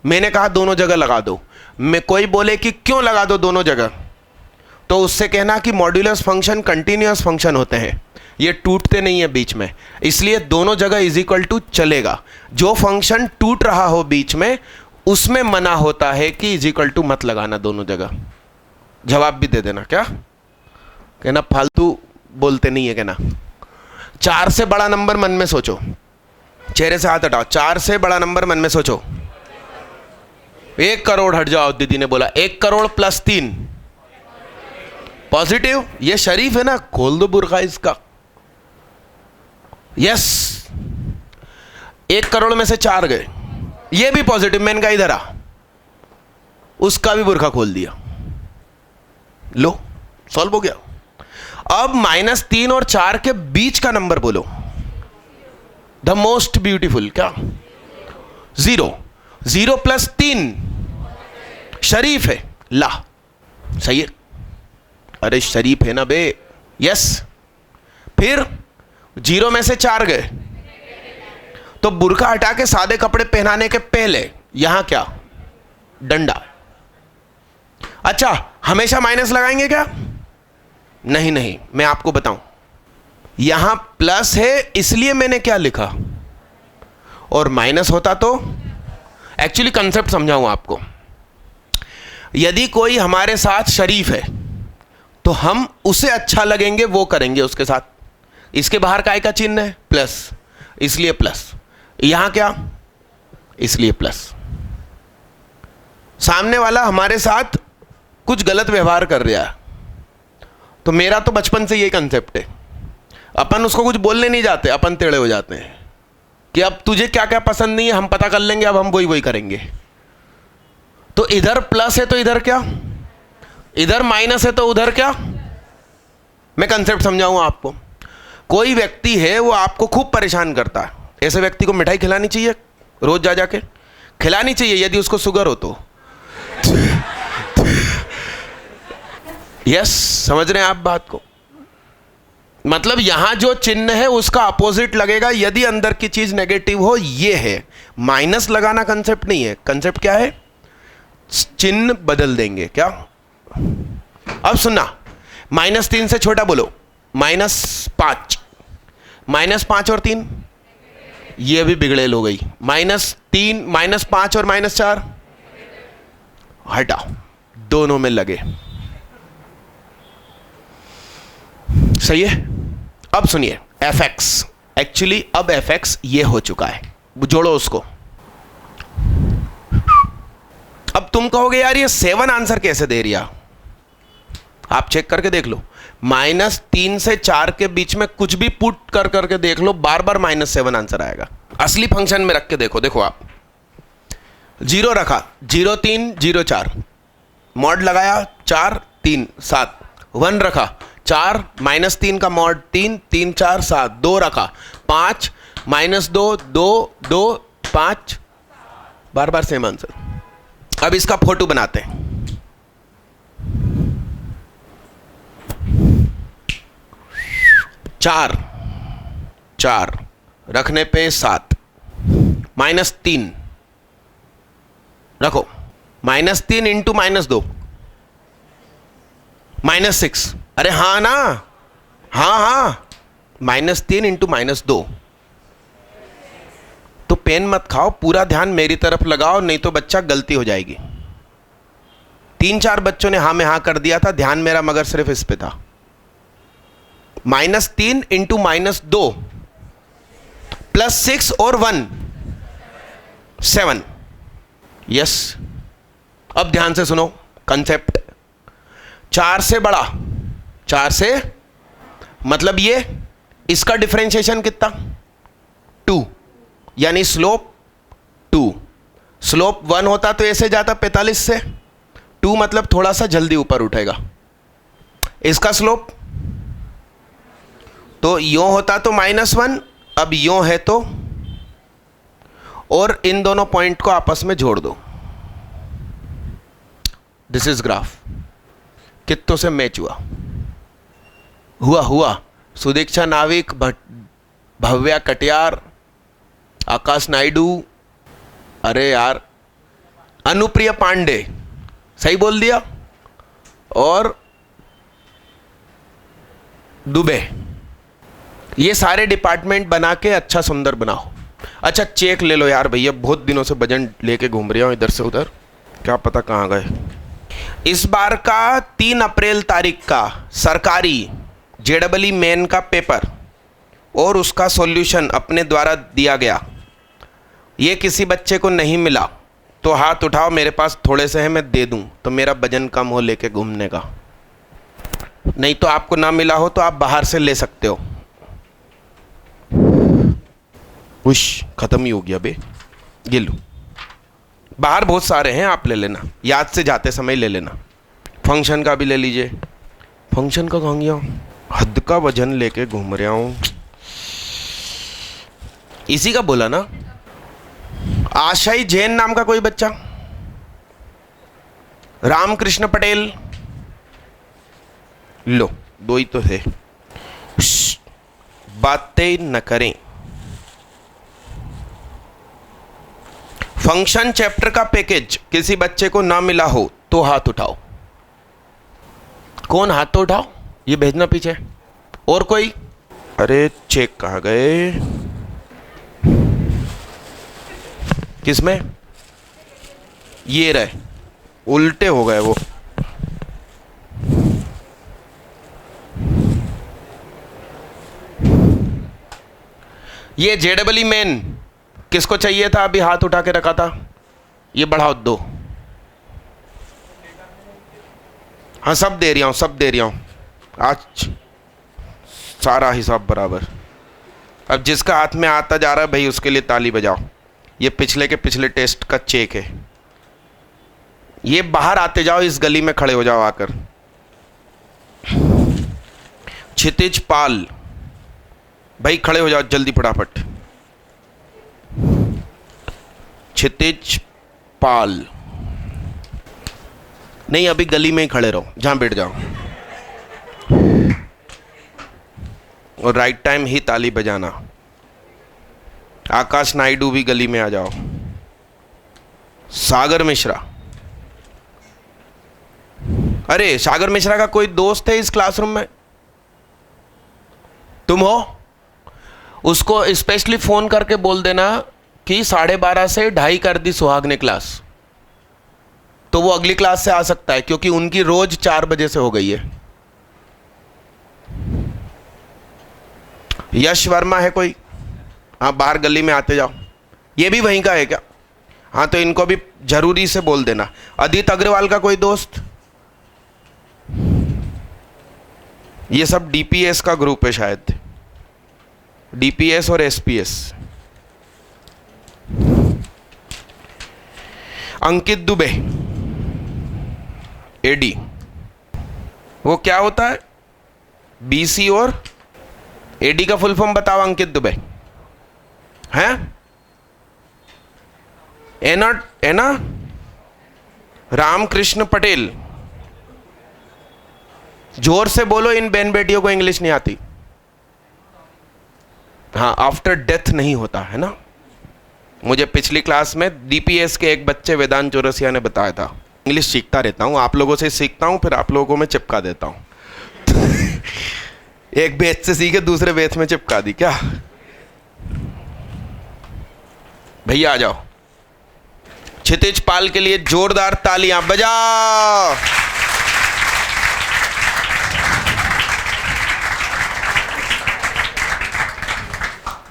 S1: मैंने कहा दोनों जगह लगा दो, मैं कोई बोले कि क्यों लगा दो दोनों जगह, तो उससे कहना कि मॉड्यूलस फंक्शन कंटिन्यूअस फंक्शन होते हैं, ये टूटते नहीं है बीच में, इसलिए दोनों जगह इज इक्वल टू चलेगा। जो फंक्शन टूट रहा हो बीच में उसमें मना होता है कि इज इक्वल टू मत लगाना दोनों जगह। जवाब भी दे देना, क्या कहना, फालतू बोलते नहीं है कहना। 4 से बड़ा नंबर मन में सोचो, चेहरे से हाथ हटाओ। 4 से बड़ा नंबर मन में सोचो। 1 करोड़, हट जाओ, दीदी ने बोला 1 करोड़ प्लस 3 पॉजिटिव। ये शरीफ है ना, खोल दो बुरखा इसका। यस, 1 करोड़ में से 4 गए, ये भी पॉजिटिव, मैंने कहा इधर आ, उसका भी बुरखा खोल दिया। लो, सॉल्व हो गया। अब -3 और 4 के बीच का नंबर बोलो, द मोस्ट ब्यूटीफुल। क्या? 0। 0 प्लस 3 शरीफ है, ला, सही है। अरे शरीफ है ना बे। यस। फिर 0 में से 4 गए, तो बुरखा हटा के सादे कपड़े पहनाने के पहले यहां क्या? डंडा। अच्छा, हमेशा माइनस लगाएंगे क्या? नहीं नहीं, मैं आपको बताऊं, यहां प्लस है इसलिए मैंने क्या लिखा, और माइनस होता तो। एक्चुअली कंसेप्ट समझाऊं आपको। यदि कोई हमारे साथ शरीफ है तो हम उसे अच्छा लगेंगे वो करेंगे उसके साथ। इसके बाहर काय का चिन्ह है? प्लस, इसलिए प्लस। यहां क्या? इसलिए प्लस। सामने वाला हमारे साथ कुछ गलत व्यवहार कर रहा है, तो मेरा तो बचपन से यही कंसेप्ट है, अपन उसको कुछ बोलने नहीं जाते, अपन टेढ़े हो जाते हैं कि अब तुझे क्या क्या पसंद नहीं है हम पता कर लेंगे, अब हम वही वही करेंगे। तो इधर प्लस है तो इधर क्या? इधर माइनस है तो उधर क्या? मैं कंसेप्ट समझाऊंगा आपको। कोई व्यक्ति है वो आपको खूब परेशान करता है, ऐसे व्यक्ति को मिठाई खिलानी चाहिए, रोज जा जाके खिलानी चाहिए यदि उसको शुगर हो तो। यस, समझ रहे हैं आप बात को? मतलब यहां जो चिन्ह है उसका अपोजिट लगेगा यदि अंदर की चीज नेगेटिव हो। ये है माइनस लगाना, कंसेप्ट नहीं है। कंसेप्ट क्या है? चिन्ह बदल देंगे। क्या? अब सुनना, -3 से छोटा बोलो, -5। -5 और 3, ये भी बिगड़ेल हो गई। -3, -5 और -4 हटाओ, दोनों में लगे। सही है। अब सुनिए, fx, एक्चुअली अब fx ये हो चुका है, जोड़ो उसको। अब तुम कहोगे यार ये 7 आंसर कैसे दे रिया? आप चेक करके देख लो, -3 से 4 के बीच में कुछ भी पुट कर करके देख लो, बार बार -7 आंसर आएगा। असली फंक्शन में रख के देखो। देखो आप 0 रखा, 0 3 0 4, मॉड लगाया 4 3 7, 1 रखा 4 -3 का मॉड 3 3 4 7, 2 रखा 5 -2 2 2 5, बार बार सेम आंसर। अब इसका फोटो बनाते हैं। चार रखने पे 7, -3 रखो, -3 इंटू -2 -6। अरे हाँ ना, हाँ, -3 इंटू -2। तो पेन मत खाओ, पूरा ध्यान मेरी तरफ लगाओ, नहीं तो बच्चा गलती हो जाएगी। 3-4 बच्चों ने हाँ में हाँ कर दिया था, ध्यान मेरा मगर सिर्फ इस पे था। -3 इंटू -2 +6 और 1 7। यस। अब ध्यान से सुनो कंसेप्ट। 4 से बड़ा, 4 से मतलब ये, इसका डिफरेंशिएशन कितना? 2, यानी स्लोप 2। स्लोप 1 होता तो ऐसे जाता 45 से, 2 मतलब थोड़ा सा जल्दी ऊपर उठेगा। इसका स्लोप तो यों होता तो -1, अब यों है तो, और इन दोनों पॉइंट को आपस में जोड़ दो। दिस इज ग्राफ, कितनों से मैच हुआ? हुआ। सुदीक्षा नाविक, भव्या कटियार, आकाश नायडू, अरे यार अनुप्रिया पांडे, सही बोल दिया, और दुबे। ये सारे डिपार्टमेंट बना के अच्छा सुंदर बनाओ। अच्छा चेक ले लो यार भैया, बहुत दिनों से वजन लेके घूम रहा हूँ इधर से उधर, क्या पता कहाँ गए। इस बार का 3 अप्रैल तारीख का सरकारी जेडबली मेन का पेपर और उसका सॉल्यूशन अपने द्वारा दिया गया, ये किसी बच्चे को नहीं मिला तो हाथ उठाओ, मेरे पास थोड़े से हैं, मैं दे दूं तो मेरा वजन कम हो लेके घूमने का। नहीं तो आपको ना मिला हो तो आप बाहर से ले सकते हो। उश, खत्म ही हो गया बे, ये लो, बाहर बहुत सारे हैं, आप ले लेना, याद से जाते समय ले लेना। फंक्शन का भी ले लीजिए। फंक्शन का कहाँ गया? हद का वजन लेके घूम रहा हूँ, इसी का बोला ना। आशाई जैन नाम का कोई बच्चा, रामकृष्ण पटेल, लो 2 ही तो थे। बातें न करें। फंक्शन चैप्टर का पैकेज किसी बच्चे को ना मिला हो तो हाथ उठाओ। कौन? हाथ तो उठाओ, ये भेजना पीछे। और कोई? अरे चेक कहाँ गए? किसमें? ये रहे, उल्टे हो गए वो। ये जेडबली मेन किसको चाहिए था? अभी हाथ उठा के रखा था, ये बढ़ाओ 2। हाँ सब दे रहा हूँ, आज सारा हिसाब बराबर। अब जिसका हाथ में आता जा रहा है भाई उसके लिए ताली बजाओ। ये पिछले के पिछले टेस्ट का चेक है। ये बाहर आते जाओ, इस गली में खड़े हो जाओ आकर। क्षितिज पाल, भाई खड़े हो जाओ जल्दी फटाफट। क्षितिज पाल, नहीं अभी गली में ही खड़े रहो, जहां बैठ जाओ, और राइट टाइम ही ताली बजाना। आकाश नायडू भी गली में आ जाओ। सागर मिश्रा, अरे सागर मिश्रा का कोई दोस्त है इस क्लासरूम में? तुम हो? उसको स्पेशली फोन करके बोल देना कि 12:30 से 2:30 कर दी सुहाग ने क्लास, तो वो अगली क्लास से आ सकता है, क्योंकि उनकी रोज 4 बजे से हो गई है। यश वर्मा है कोई? हाँ बाहर गली में आते जाओ। ये भी वहीं का है क्या? हाँ तो इनको भी जरूरी से बोल देना। अदित अग्रवाल का कोई दोस्त? ये सब डीपीएस का ग्रुप है शायद, डीपीएस और एसपीएस। अंकित दुबे, एडी, वो क्या होता है? बीसी और एडी का फुल फॉर्म बताओ अंकित दुबे। हैं? एना रामकृष्ण पटेल, जोर से बोलो, इन बहन बेटियों को इंग्लिश नहीं आती। हाँ आफ्टर डेथ नहीं होता है ना। मुझे पिछली क्लास में डीपीएस के एक बच्चे वेदांत चौरसिया ने बताया था। इंग्लिश सीखता रहता हूँ, आप लोगों से सीखता हूँ, फिर आप लोगों को मैं चिपका देता हूँ। एक बेच से सीखे दूसरे बेच में चिपका दी क्या? भैया आ जाओ। क्षितिज पाल के लिए जोरदार तालियां बजाओ।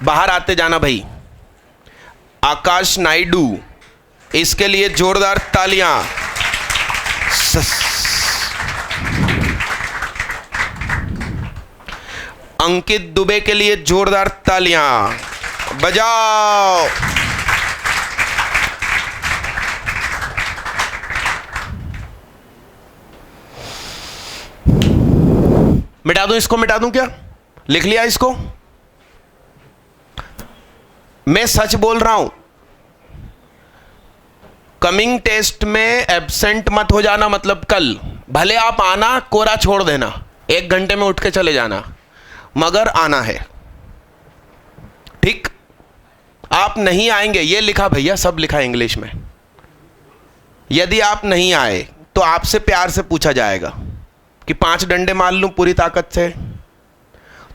S1: बाहर आते जाना भाई। आकाश नायडू, इसके लिए जोरदार तालियां। अंकित दुबे के लिए जोरदार तालियां बजाओ। मिटा दूं इसको, मिटा दूं क्या? लिख लिया इसको? मैं सच बोल रहा हूं, कमिंग टेस्ट में एब्सेंट मत हो जाना, मतलब कल भले आप आना, कोरा छोड़ देना, 1 घंटे में उठ के चले जाना, मगर आना है, ठीक। आप नहीं आएंगे, ये लिखा भैया, सब लिखा इंग्लिश में। यदि आप नहीं आए तो आपसे प्यार से पूछा जाएगा कि 5 डंडे मार लूं पूरी ताकत से।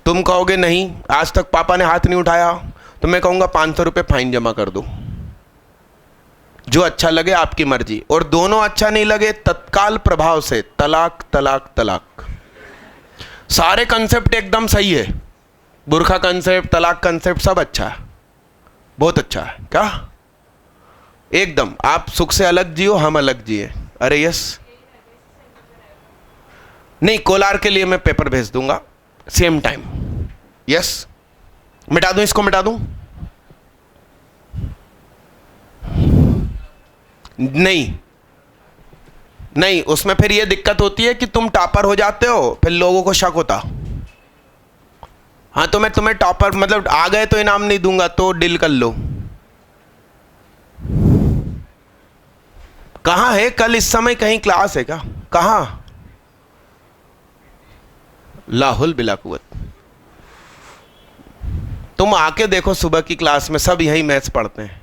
S1: तुम कहोगे नहीं, आज तक पापा ने हाथ नहीं उठाया, तो मैं कहूंगा 500 रुपये फाइन जमा कर दो। जो अच्छा लगे आपकी मर्जी, और दोनों अच्छा नहीं लगे तत्काल प्रभाव से तलाक तलाक तलाक। सारे कंसेप्ट एकदम सही है, बुरखा कंसेप्ट, तलाक कंसेप्ट, सब अच्छा है, बहुत अच्छा है। क्या एकदम आप सुख से अलग जियो, हम अलग जिए। अरे यस, नहीं कोलार के लिए मैं पेपर भेज दूंगा सेम टाइम। यस, मिटा दूं, इसको मिटा दूं? नहीं नहीं, उसमें फिर ये दिक्कत होती है कि तुम टॉपर हो जाते हो, फिर लोगों को शक होता। हाँ, तो मैं तुम्हें टॉपर मतलब आ गए तो इनाम नहीं दूंगा, तो डील कर लो। कहाँ है कल इस समय कहीं क्लास है क्या? कहाँ? लाहुल बिला कुव्वत। तुम आके देखो, सुबह की क्लास में सब यही मैथ्स पढ़ते हैं,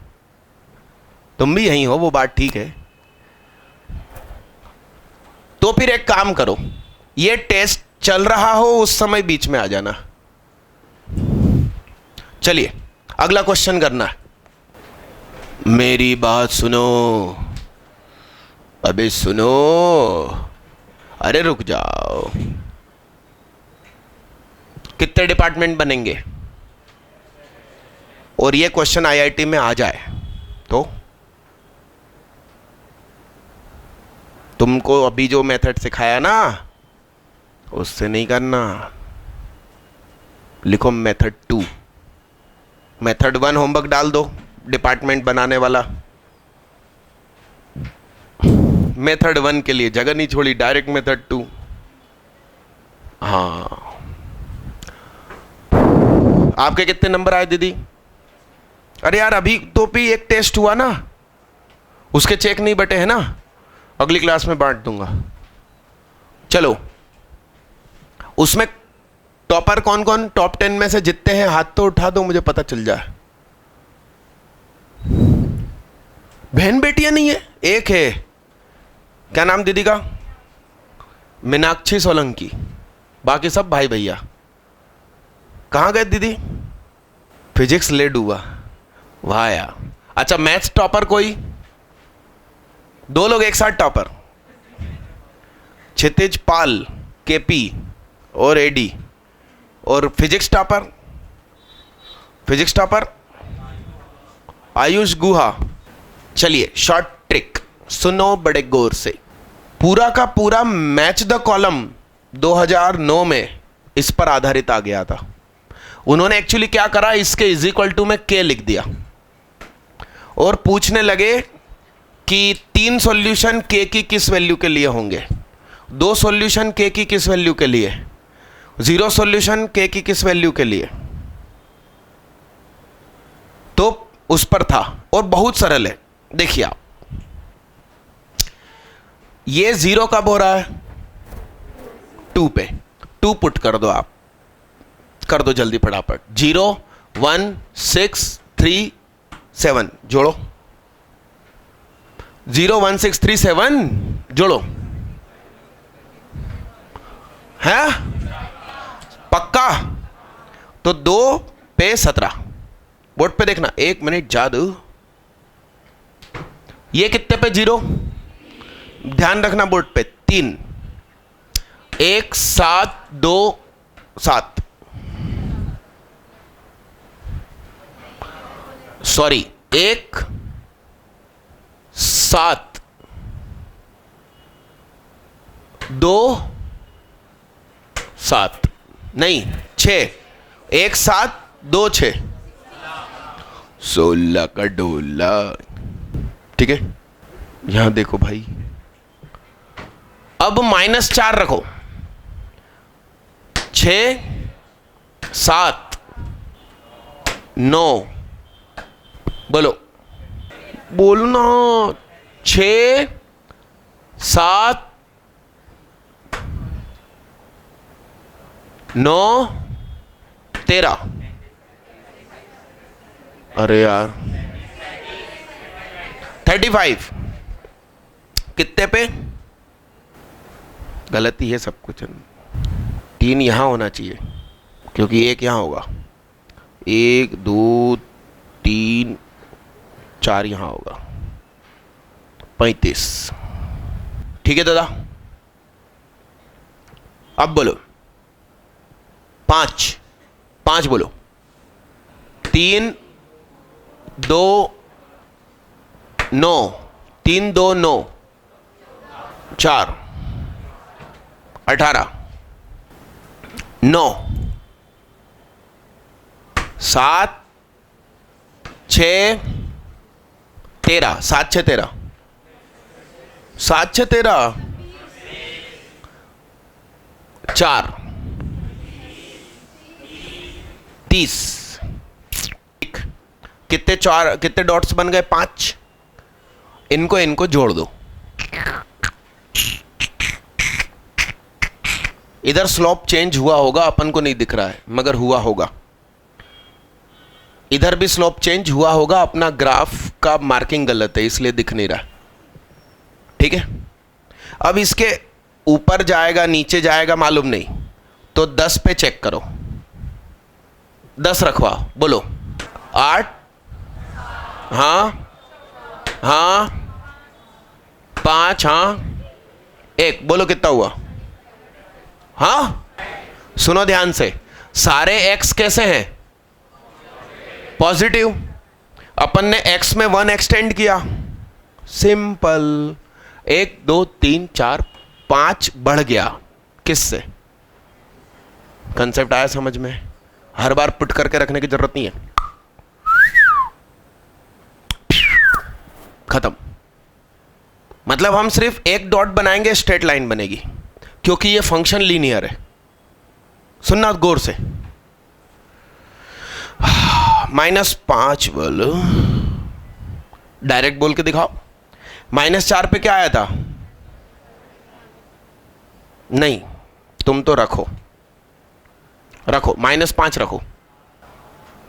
S1: तुम भी यही हो, वो बात ठीक है। तो फिर एक काम करो, ये टेस्ट चल रहा हो उस समय बीच में आ जाना। चलिए अगला क्वेश्चन करना है। मेरी बात सुनो, अबे सुनो, अरे रुक जाओ। कितने डिपार्टमेंट बनेंगे? और ये क्वेश्चन आईआईटी में आ जाए तो तुमको अभी जो मेथड सिखाया ना, उससे नहीं करना। लिखो मेथड 2। मेथड 1 होमवर्क डाल दो, डिपार्टमेंट बनाने वाला। मेथड 1 के लिए जगह नहीं छोड़ी, डायरेक्ट मेथड 2। हाँ, आपके कितने नंबर आए दीदी? अरे यार, अभी तो भी एक टेस्ट हुआ ना, उसके चेक नहीं बटे हैं ना, अगली क्लास में बांट दूंगा। चलो, उसमें टॉपर कौन कौन, टॉप 10 में से जितने हैं हाथ तो उठा दो, मुझे पता चल जाए। बहन बेटियां नहीं है? एक है, क्या नाम दीदी का? मीनाक्षी सोलंकी। बाकी सब भाई भैया। कहाँ गए दीदी? फिजिक्स लेड हुआ, वाह यार। अच्छा, मैथ्स टॉपर कोई? 2 लोग एक साथ टॉपर, क्षितिज पाल केपी और एडी। और physics topper, physics topper Ayush Guha. चलिए शॉर्ट ट्रिक सुनो बड़े गौर से। पूरा का पूरा मैच द कॉलम 2009 में इस पर आधारित आ गया था। उन्होंने एक्चुअली क्या करा, इसके इज इक्वल टू में के लिख दिया और पूछने लगे कि 3 सॉल्यूशन के की किस वैल्यू के लिए होंगे, 2 सॉल्यूशन के की किस वैल्यू के लिए, 0 सॉल्यूशन के की किस वैल्यू के लिए। तो उस पर था, और बहुत सरल है। देखिए आप, ये 0 कब हो रहा है? 2 पे। 2 पुट कर दो, आप कर दो जल्दी फटाफट। 0 1 6 3 7 जोड़ो। 0 1 6 3 7 जोड़ो। है पक्का? तो 2 पे 17। बोर्ड पे देखना, 1 मिनट जादू। ये कितने पे 0? ध्यान रखना बोर्ड पे। 3 1 7 2 7, सॉरी 1 7 2 7 नहीं 6, 1 7 2 6 16 का डोला। ठीक है, यहां देखो भाई, अब -4 रखो। 6 7 9, बोलो बोलो ना। 6 7 9 13। अरे यार 35 कितने पे? गलती है सब कुछ। 3 यहां होना चाहिए क्योंकि 1 यहां होगा। 1 2 3 4 यहां होगा। 35। ठीक है दादा, अब बोलो 5 5 बोलो। 3 2 9 3 2 9 4 18 9 7 6 13 7 6 13 7 6 13 4 30। कितने चार कितने डॉट्स बन गए? 5। इनको जोड़ दो। इधर स्लोप चेंज हुआ होगा, अपन को नहीं दिख रहा है मगर हुआ होगा। इधर भी स्लोप चेंज हुआ होगा, अपना ग्राफ का मार्किंग गलत है इसलिए दिख नहीं रहा। ठीक है, अब इसके ऊपर जाएगा नीचे जाएगा मालूम नहीं, तो 10 पे चेक करो। 10 रखवाओ, बोलो 8 हाँ हाँ 5 हाँ 1, बोलो कितना हुआ? हाँ सुनो ध्यान से, सारे x कैसे हैं? पॉजिटिव। अपन ने x में 1 एक्सटेंड किया, सिंपल। 1 2 3 4 5 बढ़ गया। किससे? कंसेप्ट आया समझ में? हर बार पुट करके रखने की जरूरत नहीं है। खत्म। मतलब हम सिर्फ एक डॉट बनाएंगे, स्ट्रेट लाइन बनेगी क्योंकि ये फंक्शन लीनियर है। सुनना गौर से। -5 बोलो, डायरेक्ट बोल के दिखाओ। -4 पे क्या आया था? नहीं, तुम तो रखो -5 रखो।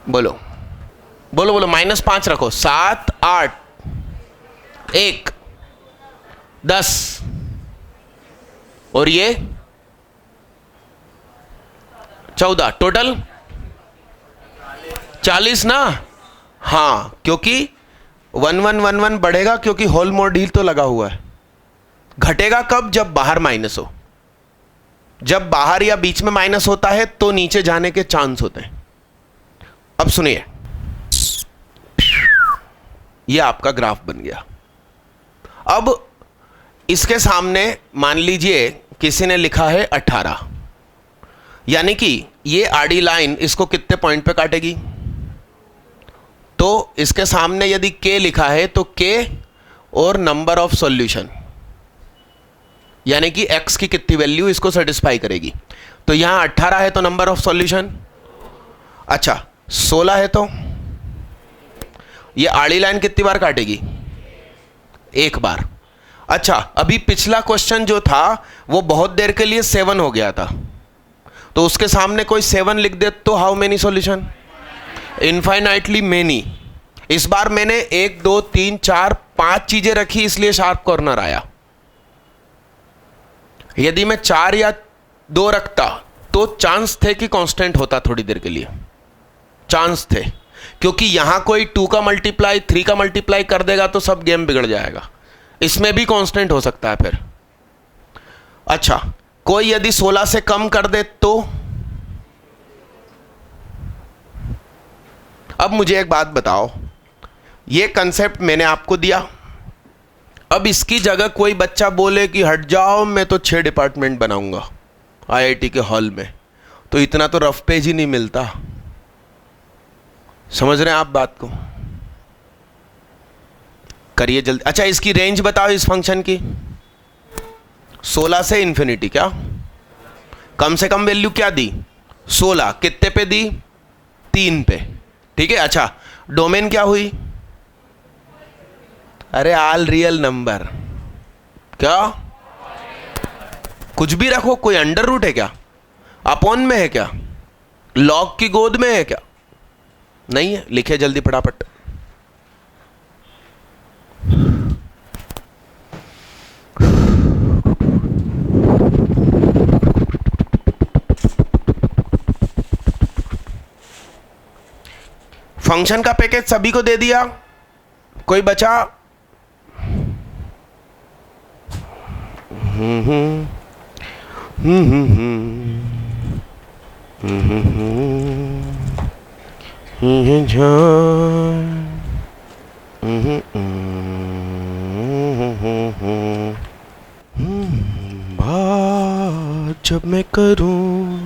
S1: बोलो बोलो बोलो -5 रखो। 7 8 1 10 और ये 14, टोटल 40 ना? हाँ, क्योंकि 1 1 1 1 बढ़ेगा क्योंकि होल मॉड्यूल तो लगा हुआ है। घटेगा कब? जब बाहर माइनस हो। जब बाहर या बीच में माइनस होता है तो नीचे जाने के चांस होते हैं। अब सुनिए, यह आपका ग्राफ बन गया। अब इसके सामने मान लीजिए किसी ने लिखा है 18, यानी कि ये आड़ी लाइन इसको कितने पॉइंट पे काटेगी? तो इसके सामने यदि k लिखा है तो k और नंबर ऑफ सॉल्यूशन, यानी कि x की कितनी वैल्यू इसको सेटिस्फाई करेगी। तो यहां 18 है तो नंबर ऑफ सॉल्यूशन, अच्छा 16 है तो ये आड़ी लाइन कितनी बार काटेगी? 1 बार। अच्छा, अभी पिछला क्वेश्चन जो था वो बहुत देर के लिए 7 हो गया था, तो उसके सामने कोई 7 लिख दे तो how many solution? Infinitely many. इस बार मैंने 1 2 3 4 5 चीजें रखी इसलिए शार्प कॉर्नर आया। यदि मैं 4 या 2 रखता तो चांस थे कि कांस्टेंट होता थोड़ी देर के लिए, चांस थे, क्योंकि यहां कोई 2 का मल्टीप्लाई 3 का मल्टीप्लाई कर देगा तो सब गेम बिगड़ जाएगा। इसमें भी कांस्टेंट हो सकता है फिर। अच्छा, कोई यदि 16 से कम कर दे तो? अब मुझे एक बात बताओ, ये कंसेप्ट मैंने आपको दिया, अब इसकी जगह कोई बच्चा बोले कि हट जाओ मैं तो 6 डिपार्टमेंट बनाऊंगा आईआईटी के हॉल में, तो इतना तो रफ पेज ही नहीं मिलता। समझ रहे हैं आप बात को? करिए जल्दी। अच्छा, इसकी रेंज बताओ इस फंक्शन की। 16 से इन्फिनिटी। क्या कम से कम वैल्यू क्या दी? 16। कितने पे दी? 3 पे। ठीक है। अच्छा, डोमेन क्या हुई? अरे ऑल रियल नंबर। क्या? कुछ भी रखो, कोई अंडर रूट है क्या? अपॉन में है क्या? लॉग की गोद में है क्या? नहीं है। लिखे जल्दी फटाफट। फंक्शन का पैकेज सभी को दे दिया? कोई बचा? बात जब मैं करूं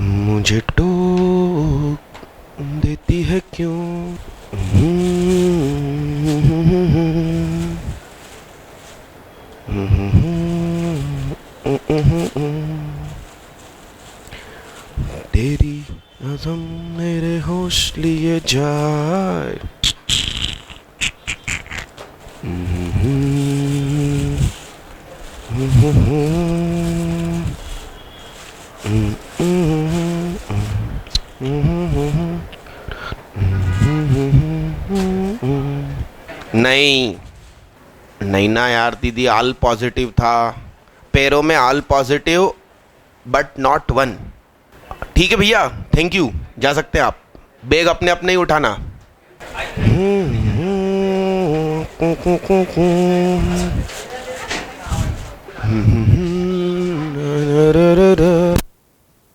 S1: मुझे टोक देती है क्यों? तेरी आज़म मेरे होश लिए जाए। नहीं नहीं ना यार दीदी, ऑल पॉजिटिव था। पैरों में all positive but not one. ठीक है भैया, थैंक यू। जा सकते हैं आप। बैग अपने अपने ही उठाना।